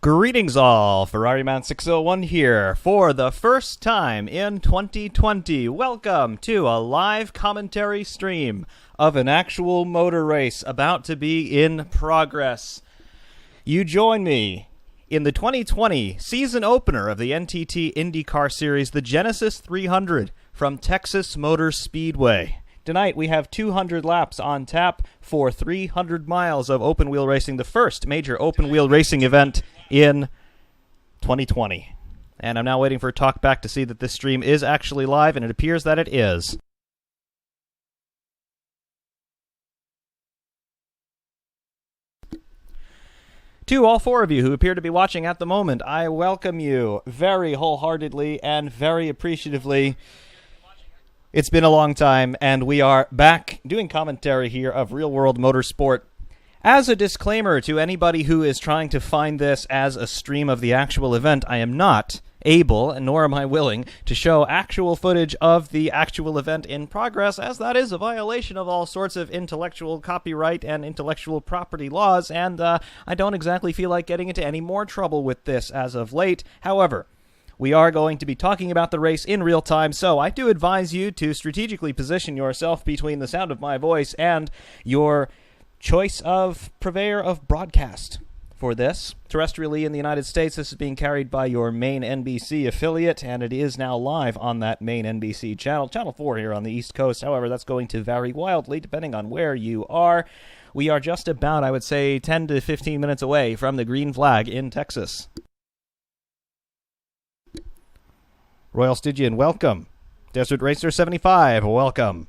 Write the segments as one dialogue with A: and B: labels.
A: Greetings all, Ferrariman601 here for the first time in 2020. Welcome to a live commentary stream of an actual motor race about to be in progress. You join me in the 2020 season opener of the NTT IndyCar Series, the Genesys 300 from Texas Motor Speedway. Tonight we have 200 laps on tap for 300 miles of open-wheel racing, the first major open-wheel racing event in 2020. And I'm now waiting for a talk back to see that this stream is actually live, and it appears that it is. To all four of you who appear to be watching at the moment, I welcome you very wholeheartedly and very appreciatively. It's been a long time, and we are back doing commentary here of real-world motorsport. As a disclaimer to anybody who is trying to find this as a stream of the actual event, I am not able, nor am I willing, to show actual footage of the actual event in progress, as that is a violation of all sorts of intellectual copyright and intellectual property laws, and I don't exactly feel like getting into any more trouble with this as of late. However, we are going to be talking about the race in real time, so I do advise you to strategically position yourself between the sound of my voice and your choice of purveyor of broadcast for this. Terrestrially in the United States, this is being carried by your main NBC affiliate, and it is now live on that main NBC channel, Channel 4 here on the East Coast. However, that's going to vary wildly depending on where you are. We are just about, I would say, 10 to 15 minutes away from the green flag in Texas. Royal Stygian, welcome. Desert Racer 75, welcome.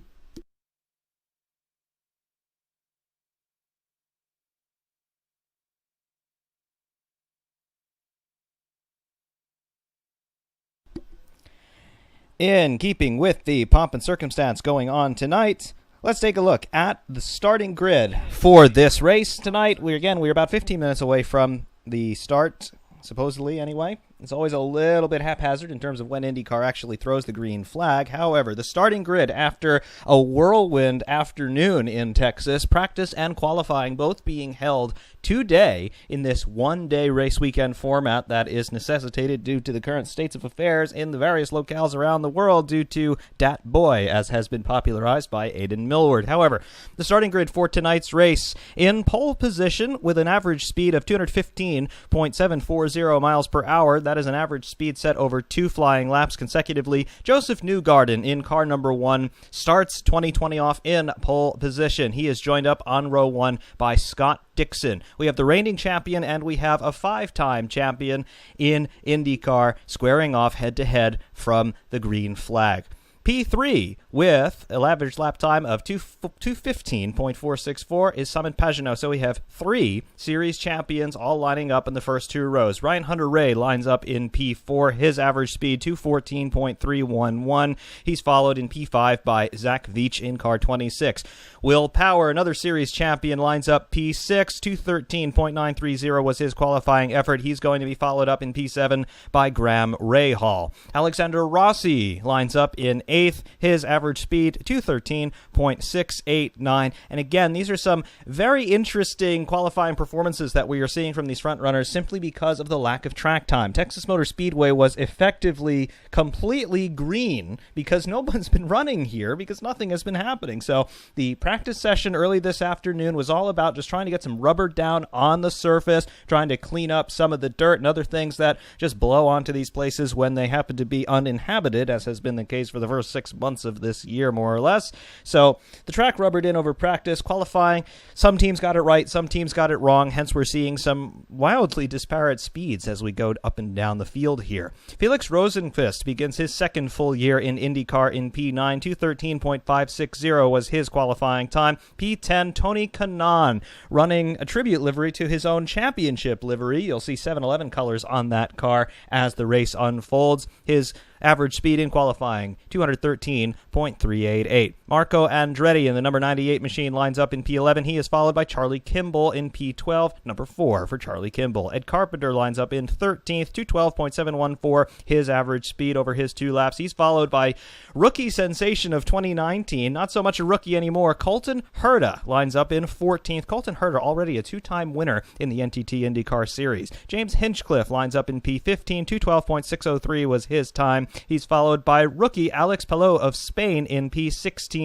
A: In keeping with the pomp and circumstance going on tonight, let's take a look at the starting grid for this race tonight. We're about 15 minutes away from the start, supposedly anyway. It's always a little bit haphazard in terms of when IndyCar actually throws the green flag. However, the starting grid after a whirlwind afternoon in Texas, practice and qualifying both being held today in this one-day race weekend format that is necessitated due to the current states of affairs in the various locales around the world due to Dat Boy, as has been popularized by Aidan Millward. However, the starting grid for tonight's race in pole position with an average speed of 215.740 miles per hour. That is an average speed set over 2 flying laps consecutively. Joseph Newgarden in car number 1 starts 2020 off in pole position. He is joined up on row 1 by Scott Dixon. We have the reigning champion and we have a 5-time champion in IndyCar squaring off head-to-head from the green flag. P3 with an average lap time of 215.464 is Simon Pagenaud. So we have 3 series champions all lining up in the first 2 rows. Ryan Hunter-Reay lines up in P4. His average speed 214.311. He's followed in P5 by Zach Veach in car 26. Will Power, another series champion, lines up P6. 213.930 was his qualifying effort. He's going to be followed up in P7 by Graham Rahal. Alexander Rossi lines up in 8th. His average speed 213.689. And again, these are some very interesting qualifying performances that we are seeing from these front runners simply because of the lack of track time. Texas Motor Speedway was effectively completely green because no one's been running here because nothing has been happening. So the practice session early this afternoon was all about just trying to get some rubber down on the surface, trying to clean up some of the dirt and other things that just blow onto these places when they happen to be uninhabited, as has been the case for the first 6 months of this year, more or less. So the track rubbered in over practice. Qualifying, some teams got it right, some teams got it wrong, hence we're seeing some wildly disparate speeds as we go up and down the field here. Felix Rosenqvist begins his second full year in IndyCar in P9. 213.560 was his qualifying time. P10, Tony Kanaan running a tribute livery to his own championship livery. You'll see 7-Eleven colors on that car as the race unfolds. His average speed in qualifying, 213.388. Marco Andretti in the number 98 machine lines up in P11. He is followed by Charlie Kimball in P12, number 4 for Charlie Kimball. Ed Carpenter lines up in 13th, 212.714, his average speed over his 2 laps. He's followed by rookie sensation of 2019, not so much a rookie anymore, Colton Herta lines up in 14th. Colton Herta, already a 2-time winner in the NTT IndyCar Series. James Hinchcliffe lines up in P15, 212.603 was his time. He's followed by rookie Alex Palou of Spain in P16.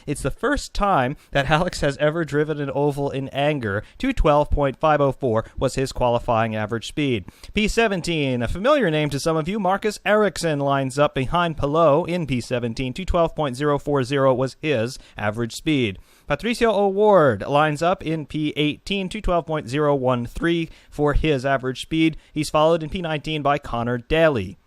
A: It's the first time that Alex has ever driven an oval in anger. 212.504 was his qualifying average speed. P17, a familiar name to some of you, Marcus Ericsson lines up behind Palou in P17. 212.040 was his average speed. Patricio O'Ward lines up in P18, 212.013 for his average speed. He's followed in P19 by Connor Daly.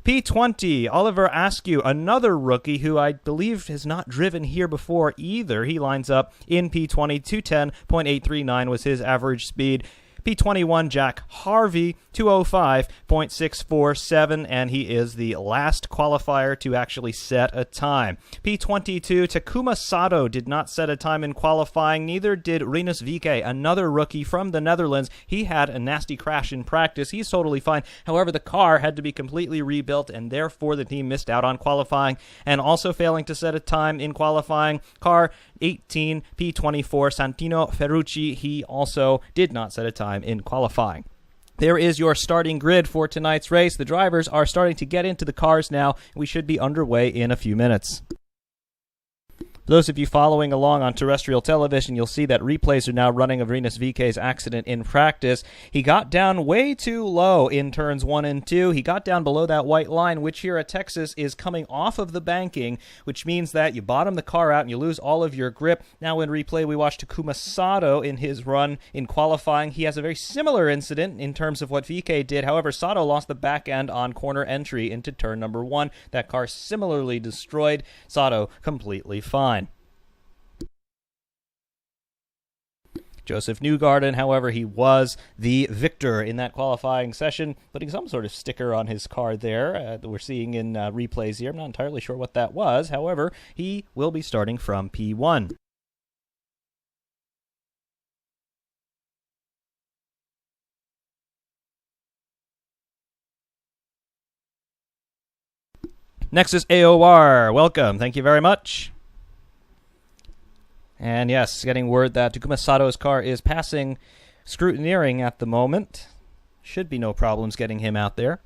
A: P20, Oliver Askew, another rookie who I believe has not driven here before either. He lines up in P20, 210.839 was his average speed. P21, Jack Harvey, 205.647, and he is the last qualifier to actually set a time. P22, Takuma Sato did not set a time in qualifying, neither did Rinus VeeKay, another rookie from the Netherlands. He had a nasty crash in practice. He's totally fine. However, the car had to be completely rebuilt, and therefore the team missed out on qualifying, and also failing to set a time in qualifying. Car 18, P24, Santino Ferrucci, he also did not set a time in qualifying. There is your starting grid for tonight's race. The drivers are starting to get into the cars now. We should be underway in a few minutes. For those of you following along on terrestrial television, you'll see that replays are now running of Rinus VeeKay's accident in practice. He got down way too low in turns 1 and 2. He got down below that white line, which here at Texas is coming off of the banking, which means that you bottom the car out and you lose all of your grip. Now in replay, we watched Takuma Sato in his run in qualifying. He has a very similar incident in terms of what VeeKay did. However, Sato lost the back end on corner entry into turn number 1. That car similarly destroyed. Sato completely fine. Joseph Newgarden, however, he was the victor in that qualifying session, putting some sort of sticker on his car there that we're seeing in replays here. I'm not entirely sure what that was. However, he will be starting from P1. Next is AOR. Welcome. Thank you very much. And yes, getting word that Takuma Sato's car is passing scrutineering at the moment. Should be no problems getting him out there.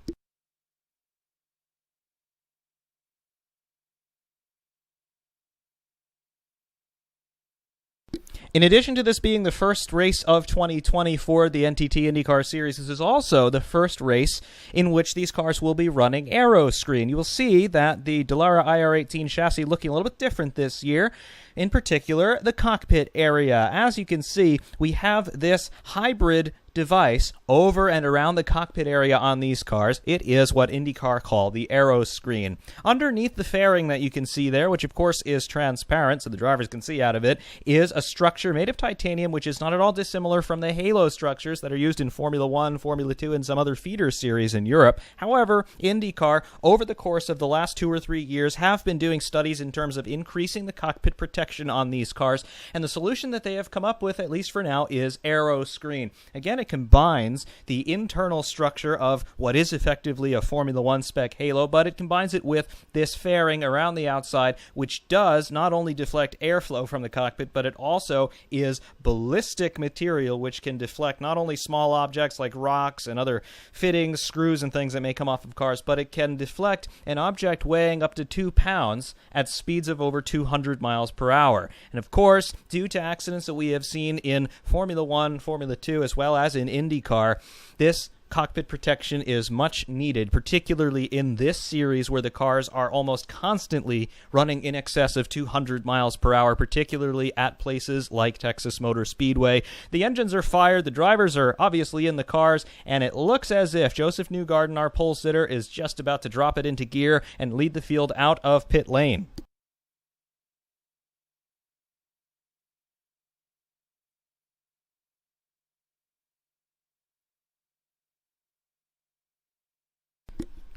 A: In addition to this being the first race of 2020 for the NTT IndyCar Series, this is also the first race in which these cars will be running Aeroscreen. You will see that the Dallara IR18 chassis looking a little bit different this year. In particular, the cockpit area. As you can see, we have this hybrid device over and around the cockpit area on these cars. It is what IndyCar call the Aeroscreen. Underneath the fairing that you can see there, which of course is transparent so the drivers can see out of it, is a structure made of titanium, which is not at all dissimilar from the halo structures that are used in Formula 1, Formula 2, and some other feeder series in Europe. However, IndyCar, over the course of the last 2 or 3 years, have been doing studies in terms of increasing the cockpit protection on these cars, and the solution that they have come up with, at least for now, is Aeroscreen. Again, it combines the internal structure of what is effectively a Formula 1 spec halo, but it combines it with this fairing around the outside, which does not only deflect airflow from the cockpit, but it also is ballistic material, which can deflect not only small objects like rocks and other fittings, screws, and things that may come off of cars, but it can deflect an object weighing up to 2 pounds at speeds of over 200 miles per hour. And of course, due to accidents that we have seen in Formula 1, Formula 2, as well as in IndyCar, this cockpit protection is much needed, particularly in this series where the cars are almost constantly running in excess of 200 miles per hour, particularly at places like Texas Motor Speedway. The engines are fired, the drivers are obviously in the cars, and it looks as if Joseph Newgarden, our pole sitter, is just about to drop it into gear and lead the field out of pit lane.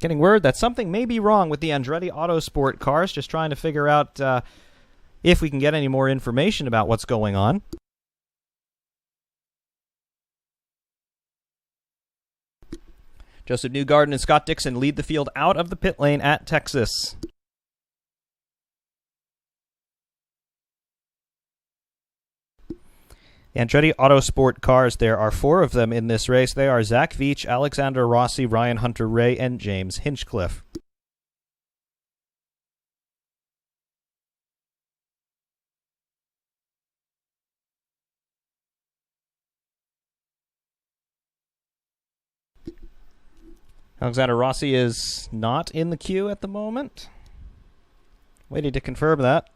A: Getting word that something may be wrong with the Andretti Autosport cars. Just trying to figure out if we can get any more information about what's going on. Joseph Newgarden and Scott Dixon lead the field out of the pit lane at Texas. The Andretti Autosport cars, there are 4 of them in this race. They are Zach Veach, Alexander Rossi, Ryan Hunter-Reay, and James Hinchcliffe. Alexander Rossi is not in the queue at the moment. Waiting to confirm that.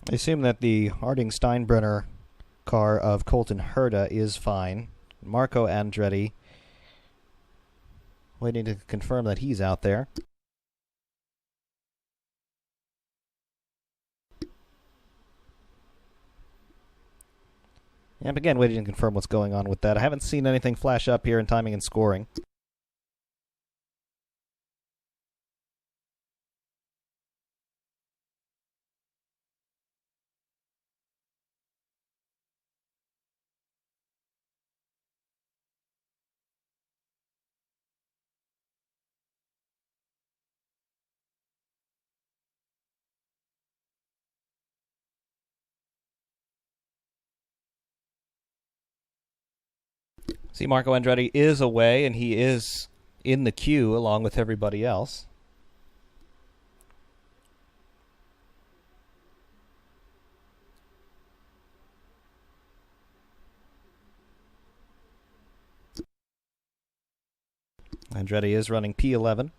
A: I assume that the Harding Steinbrenner car of Colton Herta is fine. Marco Andretti, waiting to confirm that he's out there. And again, waiting to confirm what's going on with that. I haven't seen anything flash up here in timing and scoring. See, Marco Andretti is away, and he is in the queue along with everybody else. Andretti is running P11.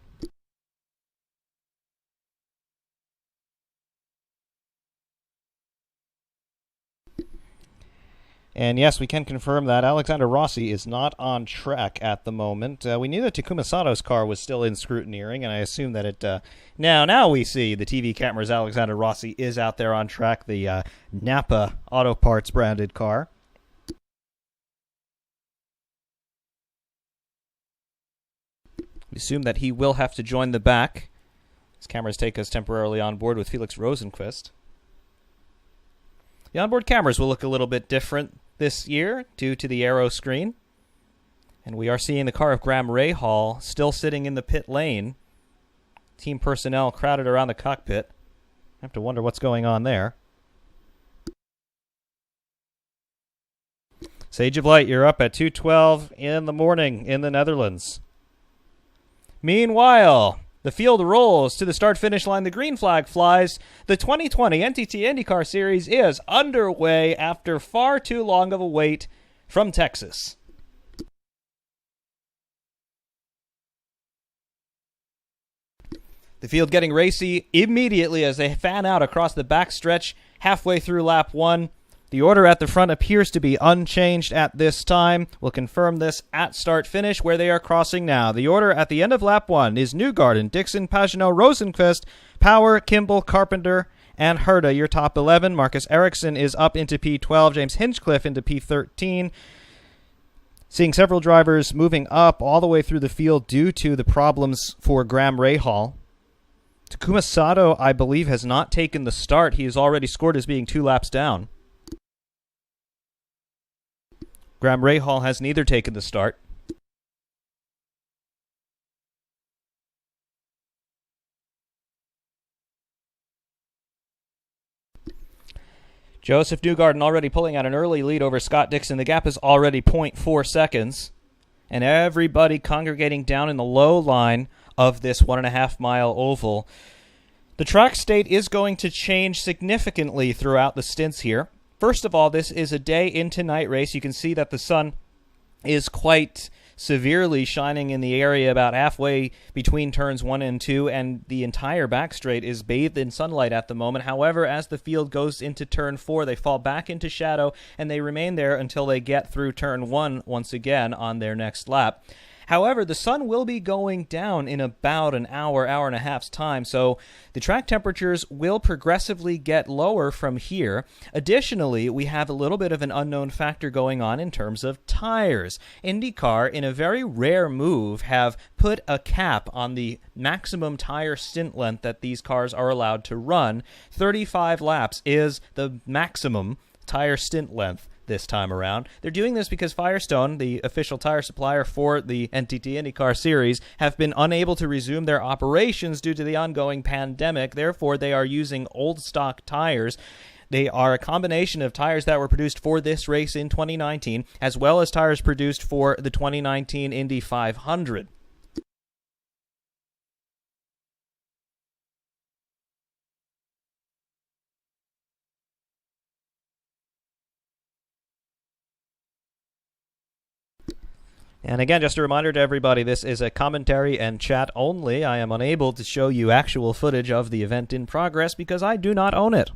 A: And yes, we can confirm that Alexander Rossi is not on track at the moment. We knew that Takuma Sato's car was still in scrutineering, and I assume that it... Now we see the TV cameras. Alexander Rossi is out there on track, the Napa Auto Parts branded car. We assume that he will have to join the back. His cameras take us temporarily on board with Felix Rosenqvist. The onboard cameras will look a little bit different this year due to the Aeroscreen. And we are seeing the car of Graham Rahal still sitting in the pit lane. Team personnel crowded around the cockpit. I have to wonder what's going on there. Sage of Light, you're up at 2:12 in the morning in the Netherlands. Meanwhile, the field rolls to the start-finish line. The green flag flies. The 2020 NTT IndyCar Series is underway after far too long of a wait from Texas. The field getting racy immediately as they fan out across the backstretch halfway through lap 1. The order at the front appears to be unchanged at this time. We'll confirm this at start-finish where they are crossing now. The order at the end of lap 1 is Newgarden, Dixon, Pagenaud, Rosenqvist, Power, Kimball, Carpenter, and Herta, your top 11. Marcus Ericsson is up into P12. James Hinchcliffe into P13. Seeing several drivers moving up all the way through the field due to the problems for Graham Rahal. Takuma Sato, I believe, has not taken the start. He is already scored as being 2 laps down. Graham Rahal has neither taken the start. Joseph Newgarden already pulling out an early lead over Scott Dixon. The gap is already 0.4 seconds. And everybody congregating down in the low line of this 1.5-mile oval. The track state is going to change significantly throughout the stints here. First of all, this is a day into night race. You can see that the sun is quite severely shining in the area about halfway between turns 1 and 2, and the entire back straight is bathed in sunlight at the moment. However, as the field goes into turn 4, they fall back into shadow, and they remain there until they get through turn 1 once again on their next lap. However, the sun will be going down in about an hour, hour and a half's time, so the track temperatures will progressively get lower from here. Additionally, we have a little bit of an unknown factor going on in terms of tires. IndyCar, in a very rare move, have put a cap on the maximum tire stint length that these cars are allowed to run. 35 laps is the maximum tire stint length this time around. They're doing this because Firestone, the official tire supplier for the NTT IndyCar Series, have been unable to resume their operations due to the ongoing pandemic. Therefore, they are using old stock tires. They are a combination of tires that were produced for this race in 2019, as well as tires produced for the 2019 Indy 500. And again, just a reminder to everybody, this is a commentary and chat only. I am unable to show you actual footage of the event in progress because I do not own it.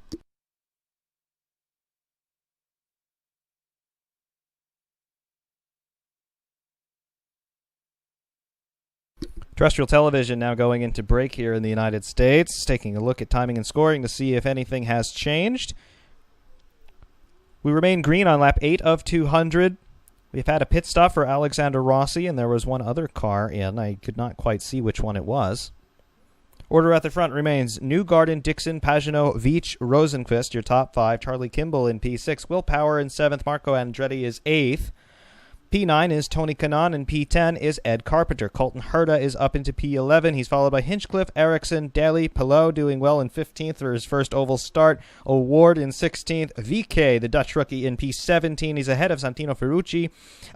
A: Terrestrial television now going into break here in the United States, taking a look at timing and scoring to see if anything has changed. We remain green on lap 8 of 200. We've had a pit stop for Alexander Rossi, and there was one other car in. I could not quite see which one it was. Order at the front remains Newgarden, Dixon, Pagenaud, Veach, Rosenqvist, your top 5. Charlie Kimball in P6. Will Power in 7th. Marco Andretti is 8th. P9 is Tony Kanaan, and P10 is Ed Carpenter. Colton Herta is up into P11. He's followed by Hinchcliffe, Ericsson, Daly, Pillow doing well in 15th for his first oval start. O'Ward in 16th. VK, the Dutch rookie, in P17. He's ahead of Santino Ferrucci.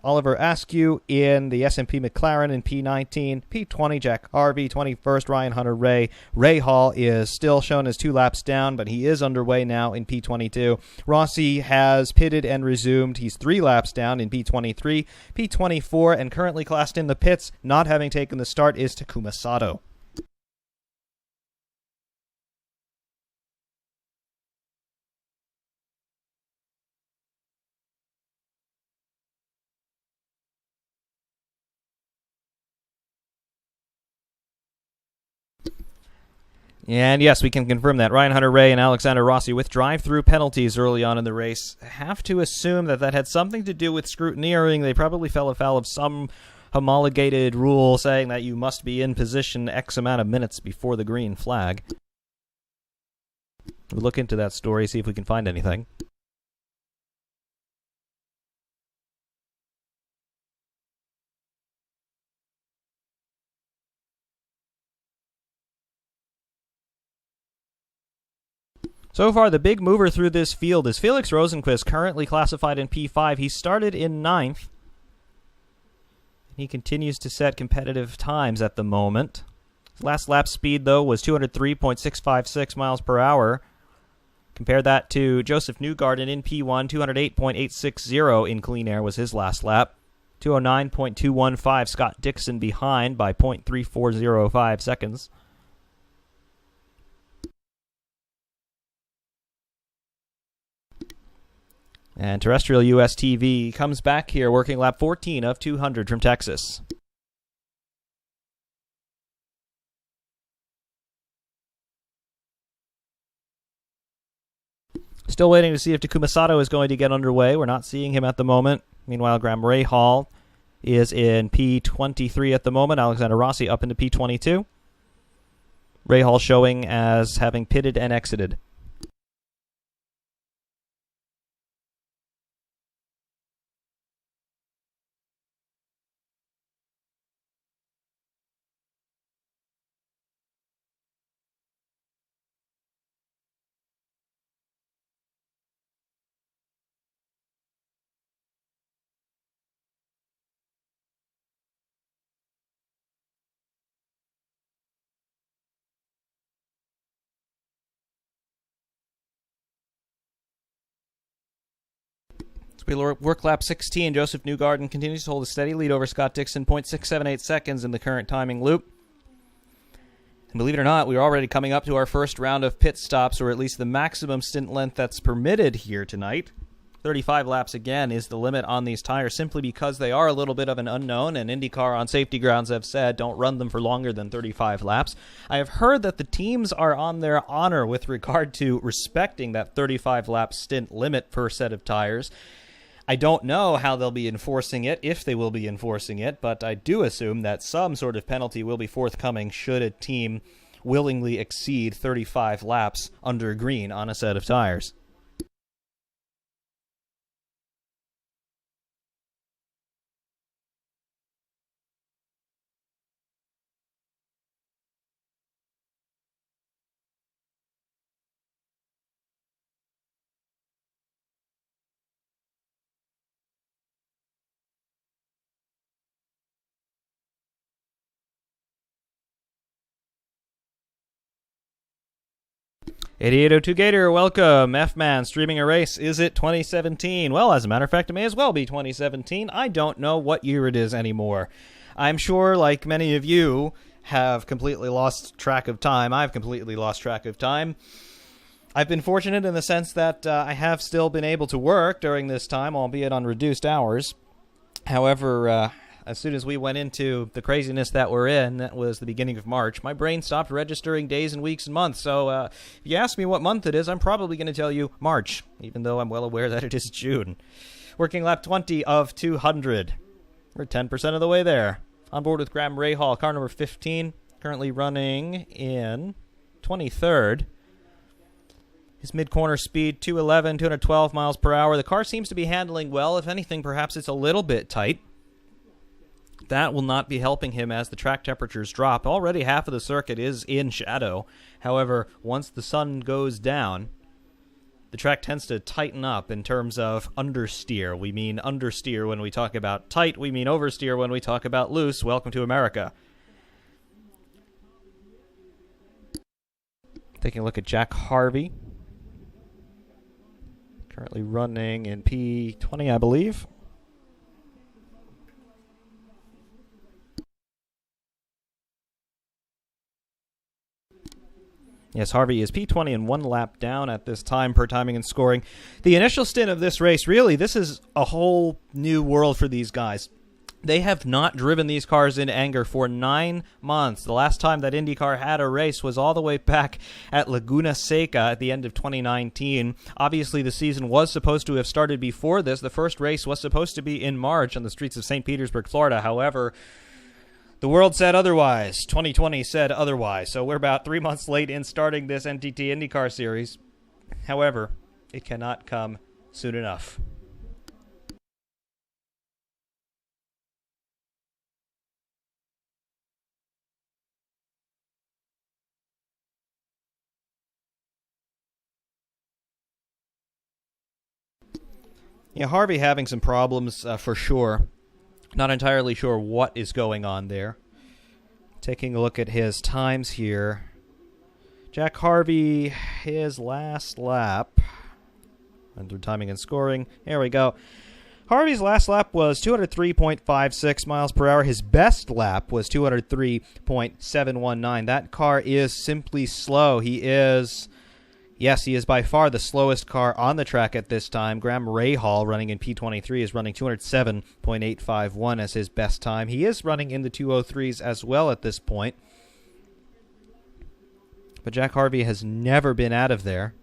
A: Oliver Askew in the S&P McLaren in P19. P20, Jack Harvey. 21st, Ryan Hunter-Ray. Ray Hall is still shown as 2 laps down, but he is underway now in P22. Rossi has pitted and resumed. He's 3 laps down in P23. P24, and currently classed in the pits, not having taken the start, is Takuma Sato. And yes, we can confirm that Ryan Hunter-Ray and Alexander Rossi, with drive-through penalties early on in the race, have to assume that that had something to do with scrutineering. They probably fell afoul of some homologated rule saying that you must be in position X amount of minutes before the green flag. We'll look into that story, see if we can find anything. So far, the big mover through this field is Felix Rosenqvist, currently classified in P5. He started in 9th. He continues to set competitive times at the moment. His last lap speed, though, was 203.656 miles per hour. Compare that to Joseph Newgarden in P1, 208.860 in clean air was his last lap. 209.215, Scott Dixon behind by 0.3405 seconds. And Terrestrial US TV comes back here working lap 14 of 200 from Texas. Still waiting to see if Takuma Sato is going to get underway. We're not seeing him at the moment. Meanwhile, Graham Rahal is in P23 at the moment. Alexander Rossi up into P22. Rahal showing as having pitted and exited. We work lap 16. Joseph Newgarden continues to hold a steady lead over Scott Dixon, 0.678 seconds in the current timing loop. And believe it or not, we're already coming up to our first round of pit stops, or at least the maximum stint length that's permitted here tonight. 35 laps, again, is the limit on these tires simply because they are a little bit of an unknown, and IndyCar on safety grounds have said don't run them for longer than 35 laps. I have heard that the teams are on their honor with regard to respecting that 35-lap stint limit per set of tires. I don't know how they'll be enforcing it, if they will be enforcing it, but I do assume that some sort of penalty will be forthcoming should a team willingly exceed 35 laps under green on a set of tires. '8802 Gator, welcome. F-Man streaming a race. Is it 2017? Well, as a matter of fact, it may as well be 2017. I don't know what year it is anymore. I'm sure, like many of you, have completely lost track of time. I've completely lost track of time. I've been fortunate in the sense that I have still been able to work during this time, albeit on reduced hours. However, as soon as we went into the craziness that we're in, that was the beginning of March, my brain stopped registering days and weeks and months. So if you ask me what month it is, I'm probably going to tell you March, even though I'm well aware that it is June. Working lap 20 of 200. We're 10% of the way there. On board with Graham Rahal, car number 15, currently running in 23rd. His mid-corner speed, 211, 212 miles per hour. The car seems to be handling well. If anything, perhaps it's a little bit tight. That will not be helping him as the track temperatures drop. Already half of the circuit is in shadow. However, once the sun goes down, the track tends to tighten up in terms of understeer. We mean understeer when we talk about tight. We mean oversteer when we talk about loose. Welcome to America. Taking a look at Jack Harvey. Currently running in P20, I believe. Yes, Harvey is P20 and one lap down at this time per timing and scoring. The initial stint of this race, really, this is a whole new world for these guys. They have not driven these cars in anger for 9 months. The last time that IndyCar had a race was all the way back at Laguna Seca at the end of 2019. Obviously, the season was supposed to have started before this. The first race was supposed to be in March on the streets of St. Petersburg, Florida. However, the world said otherwise. 2020 said otherwise. So we're about 3 months late in starting this NTT IndyCar series. However, it cannot come soon enough. Yeah, Harvey having some problems for sure. Not entirely sure what is going on there. Taking a look at his times here. Jack Harvey, his last lap. Under timing and scoring. There we go. Harvey's last lap was 203.56 miles per hour. His best lap was 203.719. That car is simply slow. He is by far the slowest car on the track at this time. Graham Rahal, running in P23, is running 207.851 as his best time. He is running in the 203s as well at this point. But Jack Harvey has never been out of there.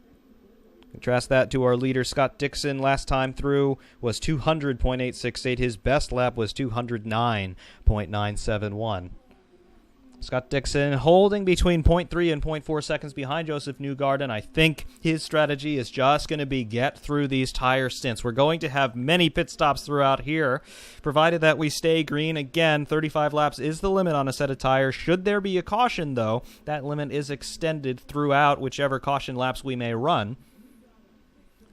A: Contrast that to our leader, Scott Dixon. Last time through was 200.868. His best lap was 209.971. Scott Dixon holding between 0.3 and 0.4 seconds behind Joseph Newgarden. I think his strategy is just going to be get through these tire stints. We're going to have many pit stops throughout here, provided that we stay green. Again, 35 laps is the limit on a set of tires. Should there be a caution, though, that limit is extended throughout whichever caution laps we may run.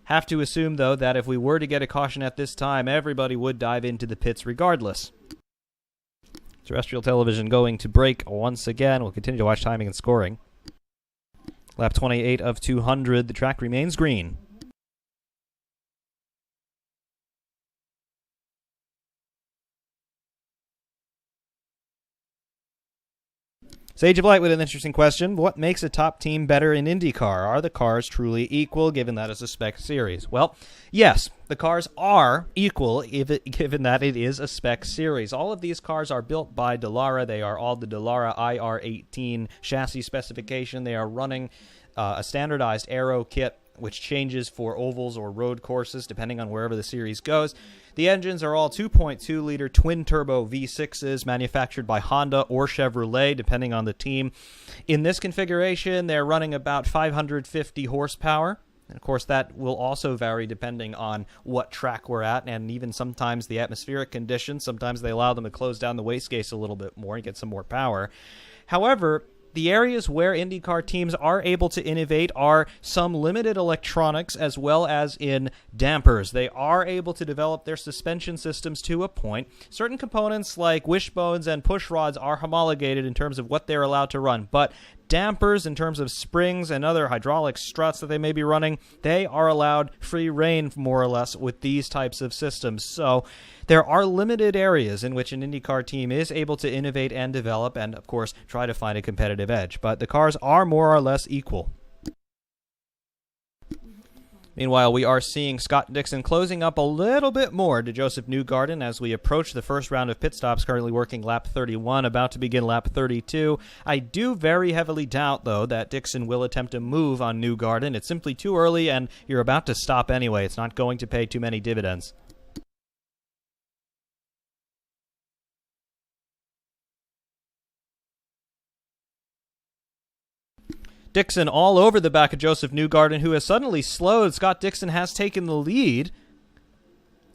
A: Have to assume, though, that if we were to get a caution at this time, everybody would dive into the pits regardless. Terrestrial television going to break once again. We'll continue to watch timing and scoring. Lap 28 of 200. The track remains green. Sage of Light with an interesting question. What makes a top team better in IndyCar? Are the cars truly equal, given that it's a spec series? Well, yes, the cars are equal, given that it is a spec series. All of these cars are built by Dallara. They are all the Dallara IR18 chassis specification. They are running a standardized aero kit, which changes for ovals or road courses, depending on wherever the series goes. The engines are all 2.2-liter twin-turbo V6s manufactured by Honda or Chevrolet, depending on the team. In this configuration, they're running about 550 horsepower. And, of course, that will also vary depending on what track we're at, and even sometimes the atmospheric conditions. Sometimes they allow them to close down the wastegate a little bit more and get some more power. However, the areas where IndyCar teams are able to innovate are some limited electronics as well as in dampers. They are able to develop their suspension systems to a point. Certain components like wishbones and push rods are homologated in terms of what they're allowed to run, but dampers, in terms of springs and other hydraulic struts that they may be running, they are allowed free rein, more or less, with these types of systems. So there are limited areas in which an IndyCar team is able to innovate and develop and, of course, try to find a competitive edge. But the cars are more or less equal. Meanwhile, we are seeing Scott Dixon closing up a little bit more to Joseph Newgarden as we approach the first round of pit stops, currently working lap 31, about to begin lap 32. I do very heavily doubt, though, that Dixon will attempt a move on Newgarden. It's simply too early, and you're about to stop anyway. It's not going to pay too many dividends. Dixon all over the back of Joseph Newgarden, who has suddenly slowed. Scott Dixon has taken the lead.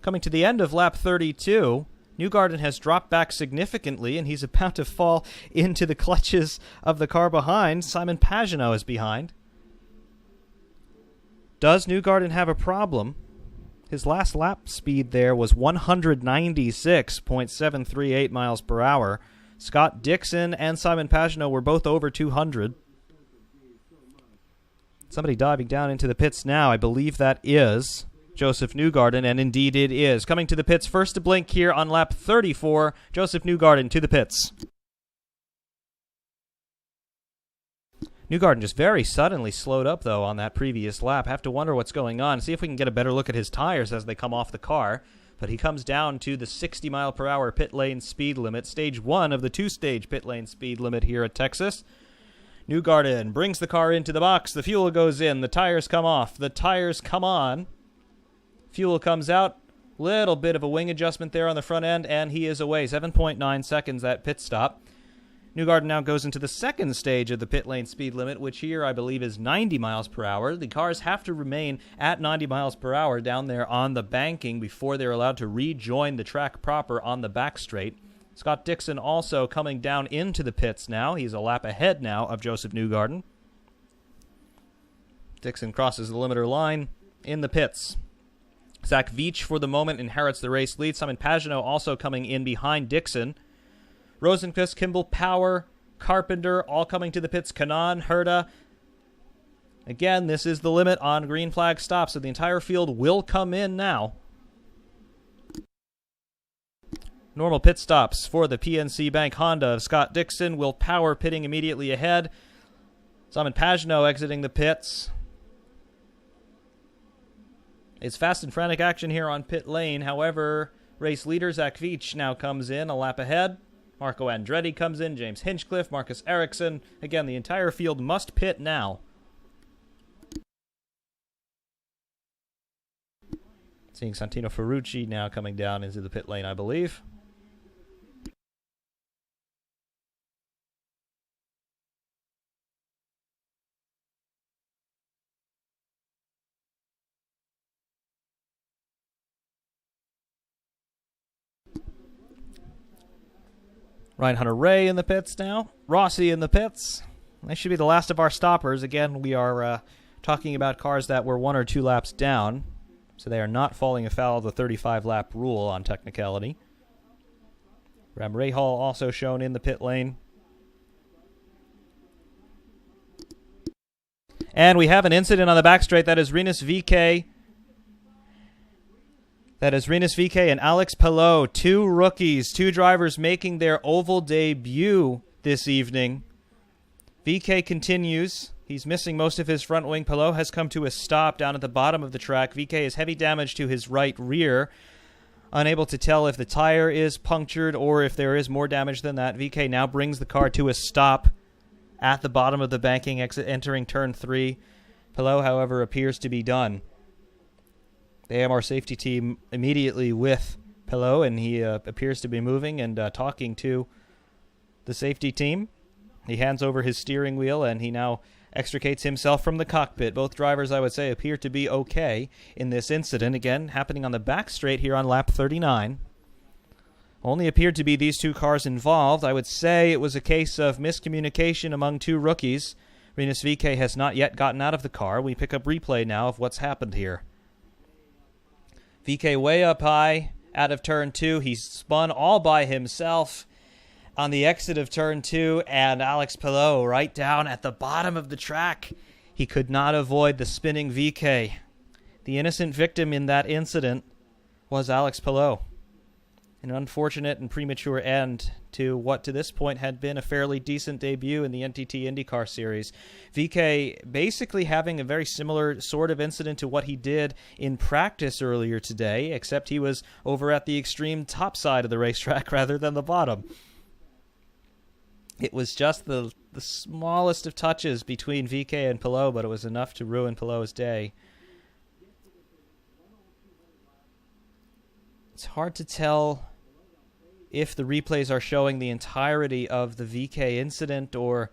A: Coming to the end of lap 32, Newgarden has dropped back significantly, and he's about to fall into the clutches of the car behind. Simon Pagenaud is behind. Does Newgarden have a problem? His last lap speed there was 196.738 miles per hour. Scott Dixon and Simon Pagenaud were both over 200. Somebody diving down into the pits now. I believe that is Joseph Newgarden, and indeed it is. Coming to the pits first to blink here on lap 34, Joseph Newgarden to the pits. Newgarden just very suddenly slowed up, though, on that previous lap. Have to wonder what's going on. See if we can get a better look at his tires as they come off the car. But he comes down to the 60-mile-per-hour pit lane speed limit, stage 1 of the 2-stage pit lane speed limit here at Texas. Newgarden brings the car into the box. The fuel goes in. The tires come off. The tires come on. Fuel comes out. Little bit of a wing adjustment there on the front end, and he is away. 7.9 seconds at pit stop. Newgarden now goes into the second stage of the pit lane speed limit, which here I believe is 90 miles per hour. The cars have to remain at 90 miles per hour down there on the banking before they're allowed to rejoin the track proper on the back straight. Scott Dixon also coming down into the pits now. He's a lap ahead now of Joseph Newgarden. Dixon crosses the limiter line in the pits. Zach Veach, for the moment, inherits the race lead. Simon Pagenaud also coming in behind Dixon. Rosenqvist, Kimball, Power, Carpenter, all coming to the pits. Kanan, Herta. Again, this is the limit on green flag stops, so the entire field will come in now. Normal pit stops for the PNC Bank Honda of Scott Dixon. Will Power pitting immediately ahead. Simon Pagenaud exiting the pits. It's fast and frantic action here on pit lane. However, race leader Zach Veach now comes in a lap ahead. Marco Andretti comes in. James Hinchcliffe, Marcus Ericsson. Again, the entire field must pit now. Seeing Santino Ferrucci now coming down into the pit lane, I believe. Ryan Hunter-Ray in the pits now. Rossi in the pits. They should be the last of our stoppers. Again, we are talking about cars that were 1 or 2 laps down, so they are not falling afoul of the 35-lap rule on technicality. Ram Rahal also shown in the pit lane. And we have an incident on the back straight. That is Rinus VeeKay. And Alex Palou, 2 rookies, 2 drivers making their oval debut this evening. VK continues. He's missing most of his front wing. Pelot has come to a stop down at the bottom of the track. VK has heavy damage to his right rear. Unable to tell if the tire is punctured or if there is more damage than that. VK now brings the car to a stop at the bottom of the banking exit, entering turn 3. Pelot, however, appears to be done. The AMR safety team immediately with Pelot, and he appears to be moving and talking to the safety team. He hands over his steering wheel, and he now extricates himself from the cockpit. Both drivers, I would say, appear to be okay in this incident. Again, happening on the back straight here on lap 39. Only appeared to be these two cars involved. I would say it was a case of miscommunication among two rookies. Rinus VK has not yet gotten out of the car. We pick up replay now of what's happened here. VK way up high out of turn 2. He spun all by himself on the exit of turn 2, and Alex Pelot right down at the bottom of the track. He could not avoid the spinning VK. The innocent victim in that incident was Alex Pelot. An unfortunate and premature end to what to this point had been a fairly decent debut in the NTT IndyCar series. VK basically having a very similar sort of incident to what he did in practice earlier today, except he was over at the extreme top side of the racetrack rather than the bottom. It was just the smallest of touches between VK and Pelot, but it was enough to ruin Pelot's day. It's hard to tell if the replays are showing the entirety of the VK incident or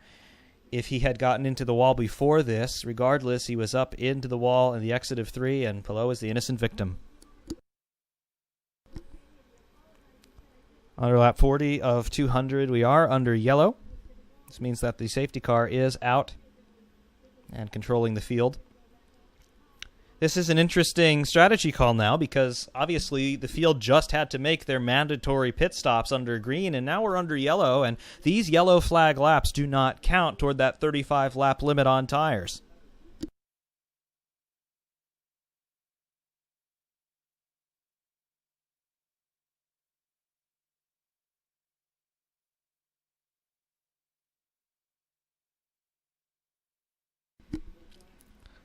A: if he had gotten into the wall before this. Regardless, he was up into the wall in the exit of 3, and Pelot is the innocent victim. Under lap 40 of 200, we are under yellow. This means that the safety car is out and controlling the field. This is an interesting strategy call now because obviously the field just had to make their mandatory pit stops under green, and now we're under yellow, and these yellow flag laps do not count toward that 35 lap limit on tires.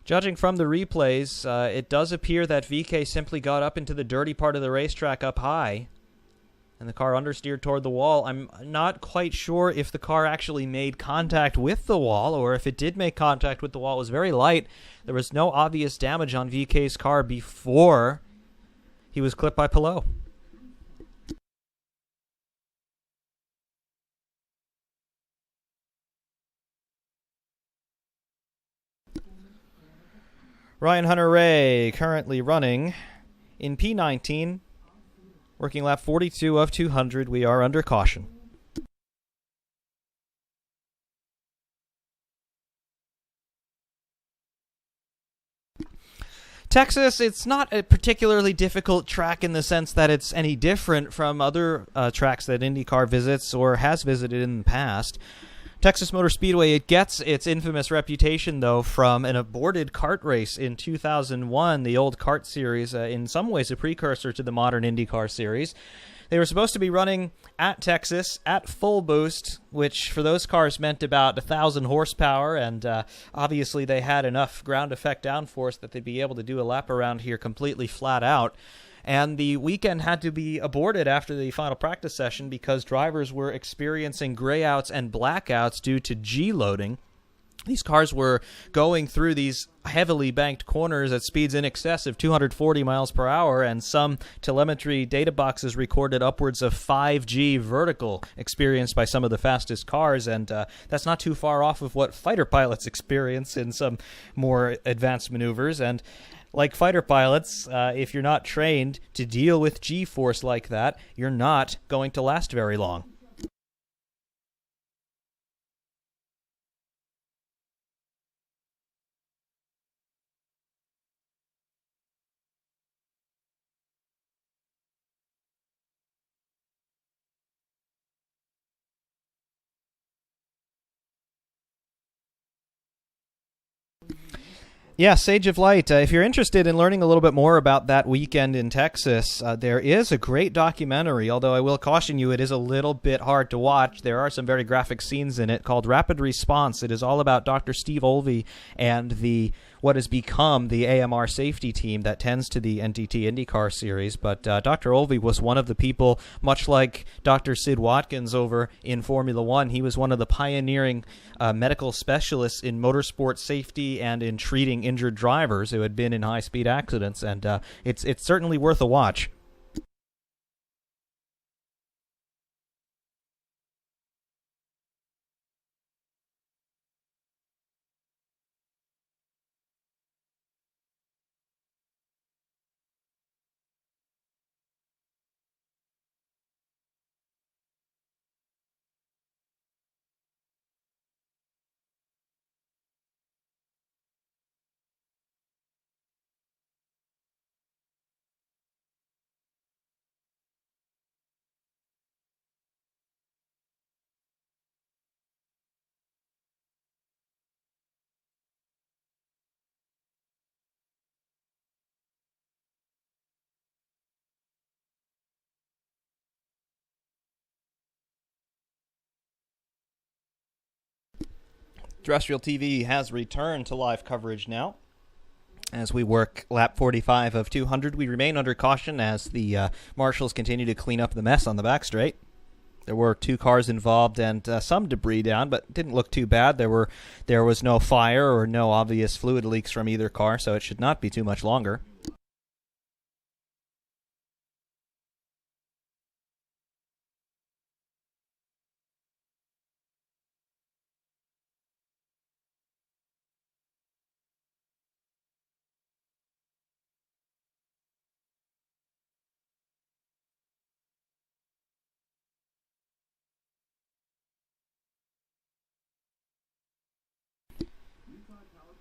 A: Judging from the replays, it does appear that VK simply got up into the dirty part of the racetrack up high, and the car understeered toward the wall. I'm not quite sure if the car actually made contact with the wall, or if it did make contact with the wall. It was very light. There was no obvious damage on VK's car before he was clipped by Pelot. Ryan Hunter-Reay currently running in P19, working lap 42 of 200. We are under caution. Texas, it's not a particularly difficult track in the sense that it's any different from other tracks that IndyCar visits or has visited in the past. Texas Motor Speedway, it gets its infamous reputation, though, from an aborted kart race in 2001, the old kart series, in some ways a precursor to the modern IndyCar series. They were supposed to be running at Texas at full boost, which for those cars meant about 1,000 horsepower, and obviously they had enough ground effect downforce that they'd be able to do a lap around here completely flat out. And the weekend had to be aborted after the final practice session because drivers were experiencing grayouts and blackouts due to G-loading. These cars were going through these heavily banked corners at speeds in excess of 240 miles per hour, and some telemetry data boxes recorded upwards of 5G vertical experienced by some of the fastest cars, and that's not too far off of what fighter pilots experience in some more advanced maneuvers. And like fighter pilots, if you're not trained to deal with G-force like that, you're not going to last very long. Yeah, Sage of Light. If you're interested in learning a little bit more about that weekend in Texas, there is a great documentary, although I will caution you, it is a little bit hard to watch. There are some very graphic scenes in it called Rapid Response. It is all about Dr. Steve Olvey and what has become the AMR safety team that tends to the NTT IndyCar series. But Dr. Olvey was one of the people, much like Dr. Sid Watkins over in Formula One. He was one of the pioneering medical specialists in motorsport safety and in treating injured drivers who had been in high-speed accidents, and it's certainly worth a watch. Terrestrial TV has returned to live coverage now. As we work lap 45 of 200, we remain under caution as the marshals continue to clean up the mess on the back straight. There were 2 cars involved and some debris down, but it didn't look too bad. There was no fire or no obvious fluid leaks from either car, so it should not be too much longer.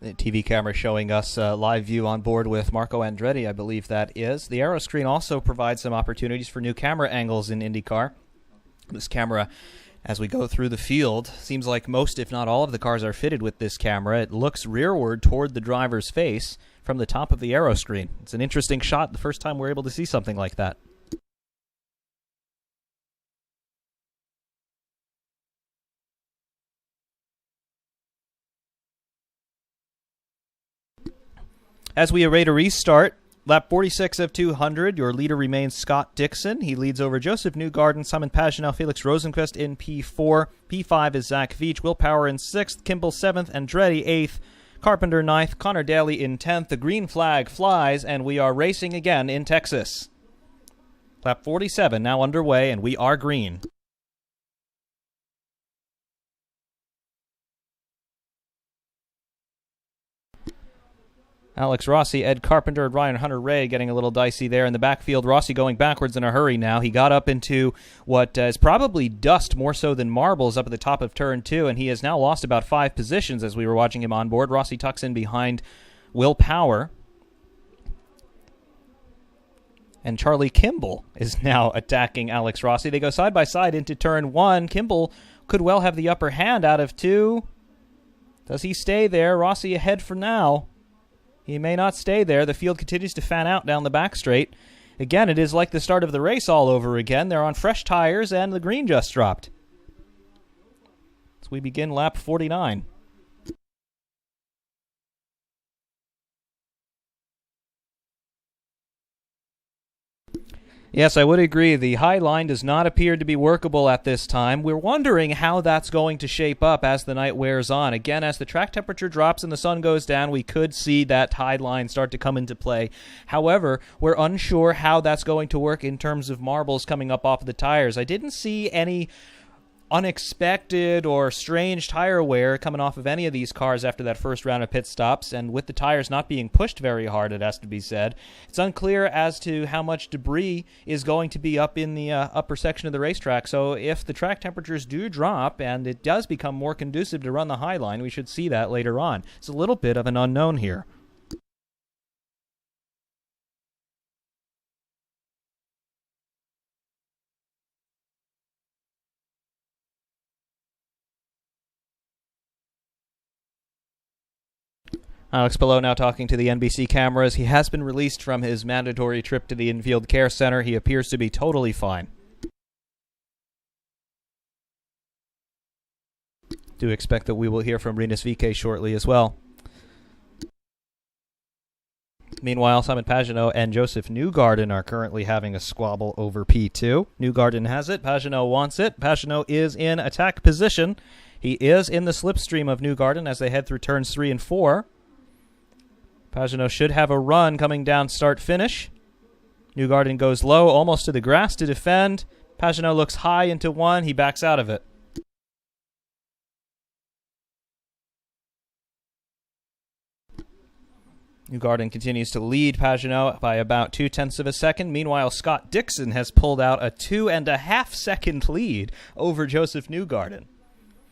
A: The TV camera showing us a live view on board with Marco Andretti, I believe that is. The Aeroscreen also provides some opportunities for new camera angles in IndyCar. This camera, as we go through the field, seems like most, if not all, of the cars are fitted with this camera. It looks rearward toward the driver's face from the top of the Aeroscreen. It's an interesting shot, the first time we're able to see something like that. As we await a restart, lap 46 of 200, your leader remains Scott Dixon. He leads over Joseph Newgarden, Simon Pagenaud, Felix Rosenqvist in P4. P5 is Zach Veach, Will Power in 6th, Kimball 7th, Andretti 8th, Carpenter 9th, Connor Daly in 10th. The green flag flies, and we are racing again in Texas. Lap 47 now underway, and we are green. Alex Rossi, Ed Carpenter, and Ryan Hunter-Reay getting a little dicey there in the backfield. Rossi going backwards in a hurry now. He got up into what is probably dust more so than marbles up at the top of Turn 2, and he has now lost about 5 positions as we were watching him on board. Rossi tucks in behind Will Power. And Charlie Kimball is now attacking Alex Rossi. They go side by side into Turn 1. Kimball could well have the upper hand out of 2. Does he stay there? Rossi ahead for now. He may not stay there. The field continues to fan out down the back straight. Again, it is like the start of the race all over again. They're on fresh tires, and the green just dropped. As we begin lap 49. Yes, I would agree. The high line does not appear to be workable at this time. We're wondering how that's going to shape up as the night wears on. Again, as the track temperature drops and the sun goes down, we could see that high line start to come into play. However, we're unsure how that's going to work in terms of marbles coming up off of the tires. I didn't see any unexpected or strange tire wear coming off of any of these cars after that first round of pit stops, and with the tires not being pushed very hard, it has to be said, it's unclear as to how much debris is going to be up in the upper section of the racetrack. So if the track temperatures do drop and it does become more conducive to run the high line, we should see that later on. It's a little bit of an unknown here. Alex Palou now talking to the NBC cameras. He has been released from his mandatory trip to the infield care center. He appears to be totally fine. Do expect that we will hear from Rinus VeeKay shortly as well. Meanwhile, Simon Pagenaud and Joseph Newgarden are currently having a squabble over P2. Newgarden has it. Pagenaud wants it. Pagenaud is in attack position. He is in the slipstream of Newgarden as they head through turns 3 and 4. Pagenaud should have a run coming down start-finish. Newgarden goes low, almost to the grass to defend. Pagenaud looks high into one. He backs out of it. Newgarden continues to lead Pagenaud by about 0.2 of a second. Meanwhile, Scott Dixon has pulled out a 2.5-second lead over Joseph Newgarden.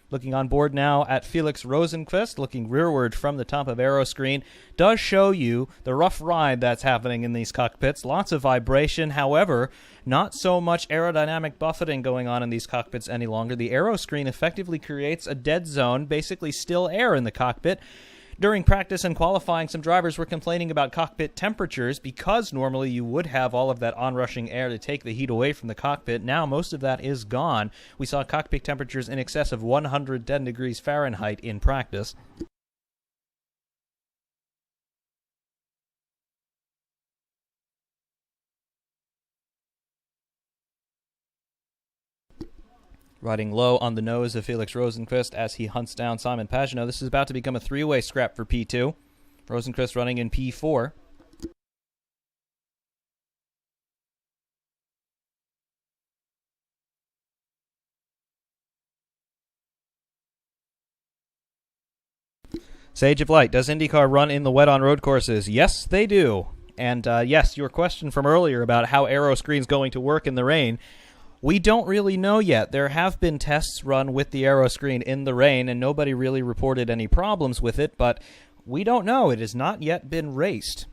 A: Looking on board now at Felix Rosenqvist, looking rearward from the top of Aeroscreen, does show you the rough ride that's happening in these cockpits. Lots of vibration, however, not so much aerodynamic buffeting going on in these cockpits any longer. The Aeroscreen effectively creates a dead zone, basically still air in the cockpit. During practice and qualifying, some drivers were complaining about cockpit temperatures because normally you would have all of that onrushing air to take the heat away from the cockpit. Now most of that is gone. We saw cockpit temperatures in excess of 110 degrees Fahrenheit in practice. Riding low on the nose of Felix Rosenqvist as he hunts down Simon Pagenaud. This is about to become a three-way scrap for P2. Rosenqvist running in P4. Sage of Light, does IndyCar run in the wet on road courses? Yes, they do. And yes, your question from earlier about how Aeroscreen's going to work in the rain, we don't really know yet. There have been tests run with the Aeroscreen in the rain, and nobody really reported any problems with it, but we don't know. It has not yet been raced.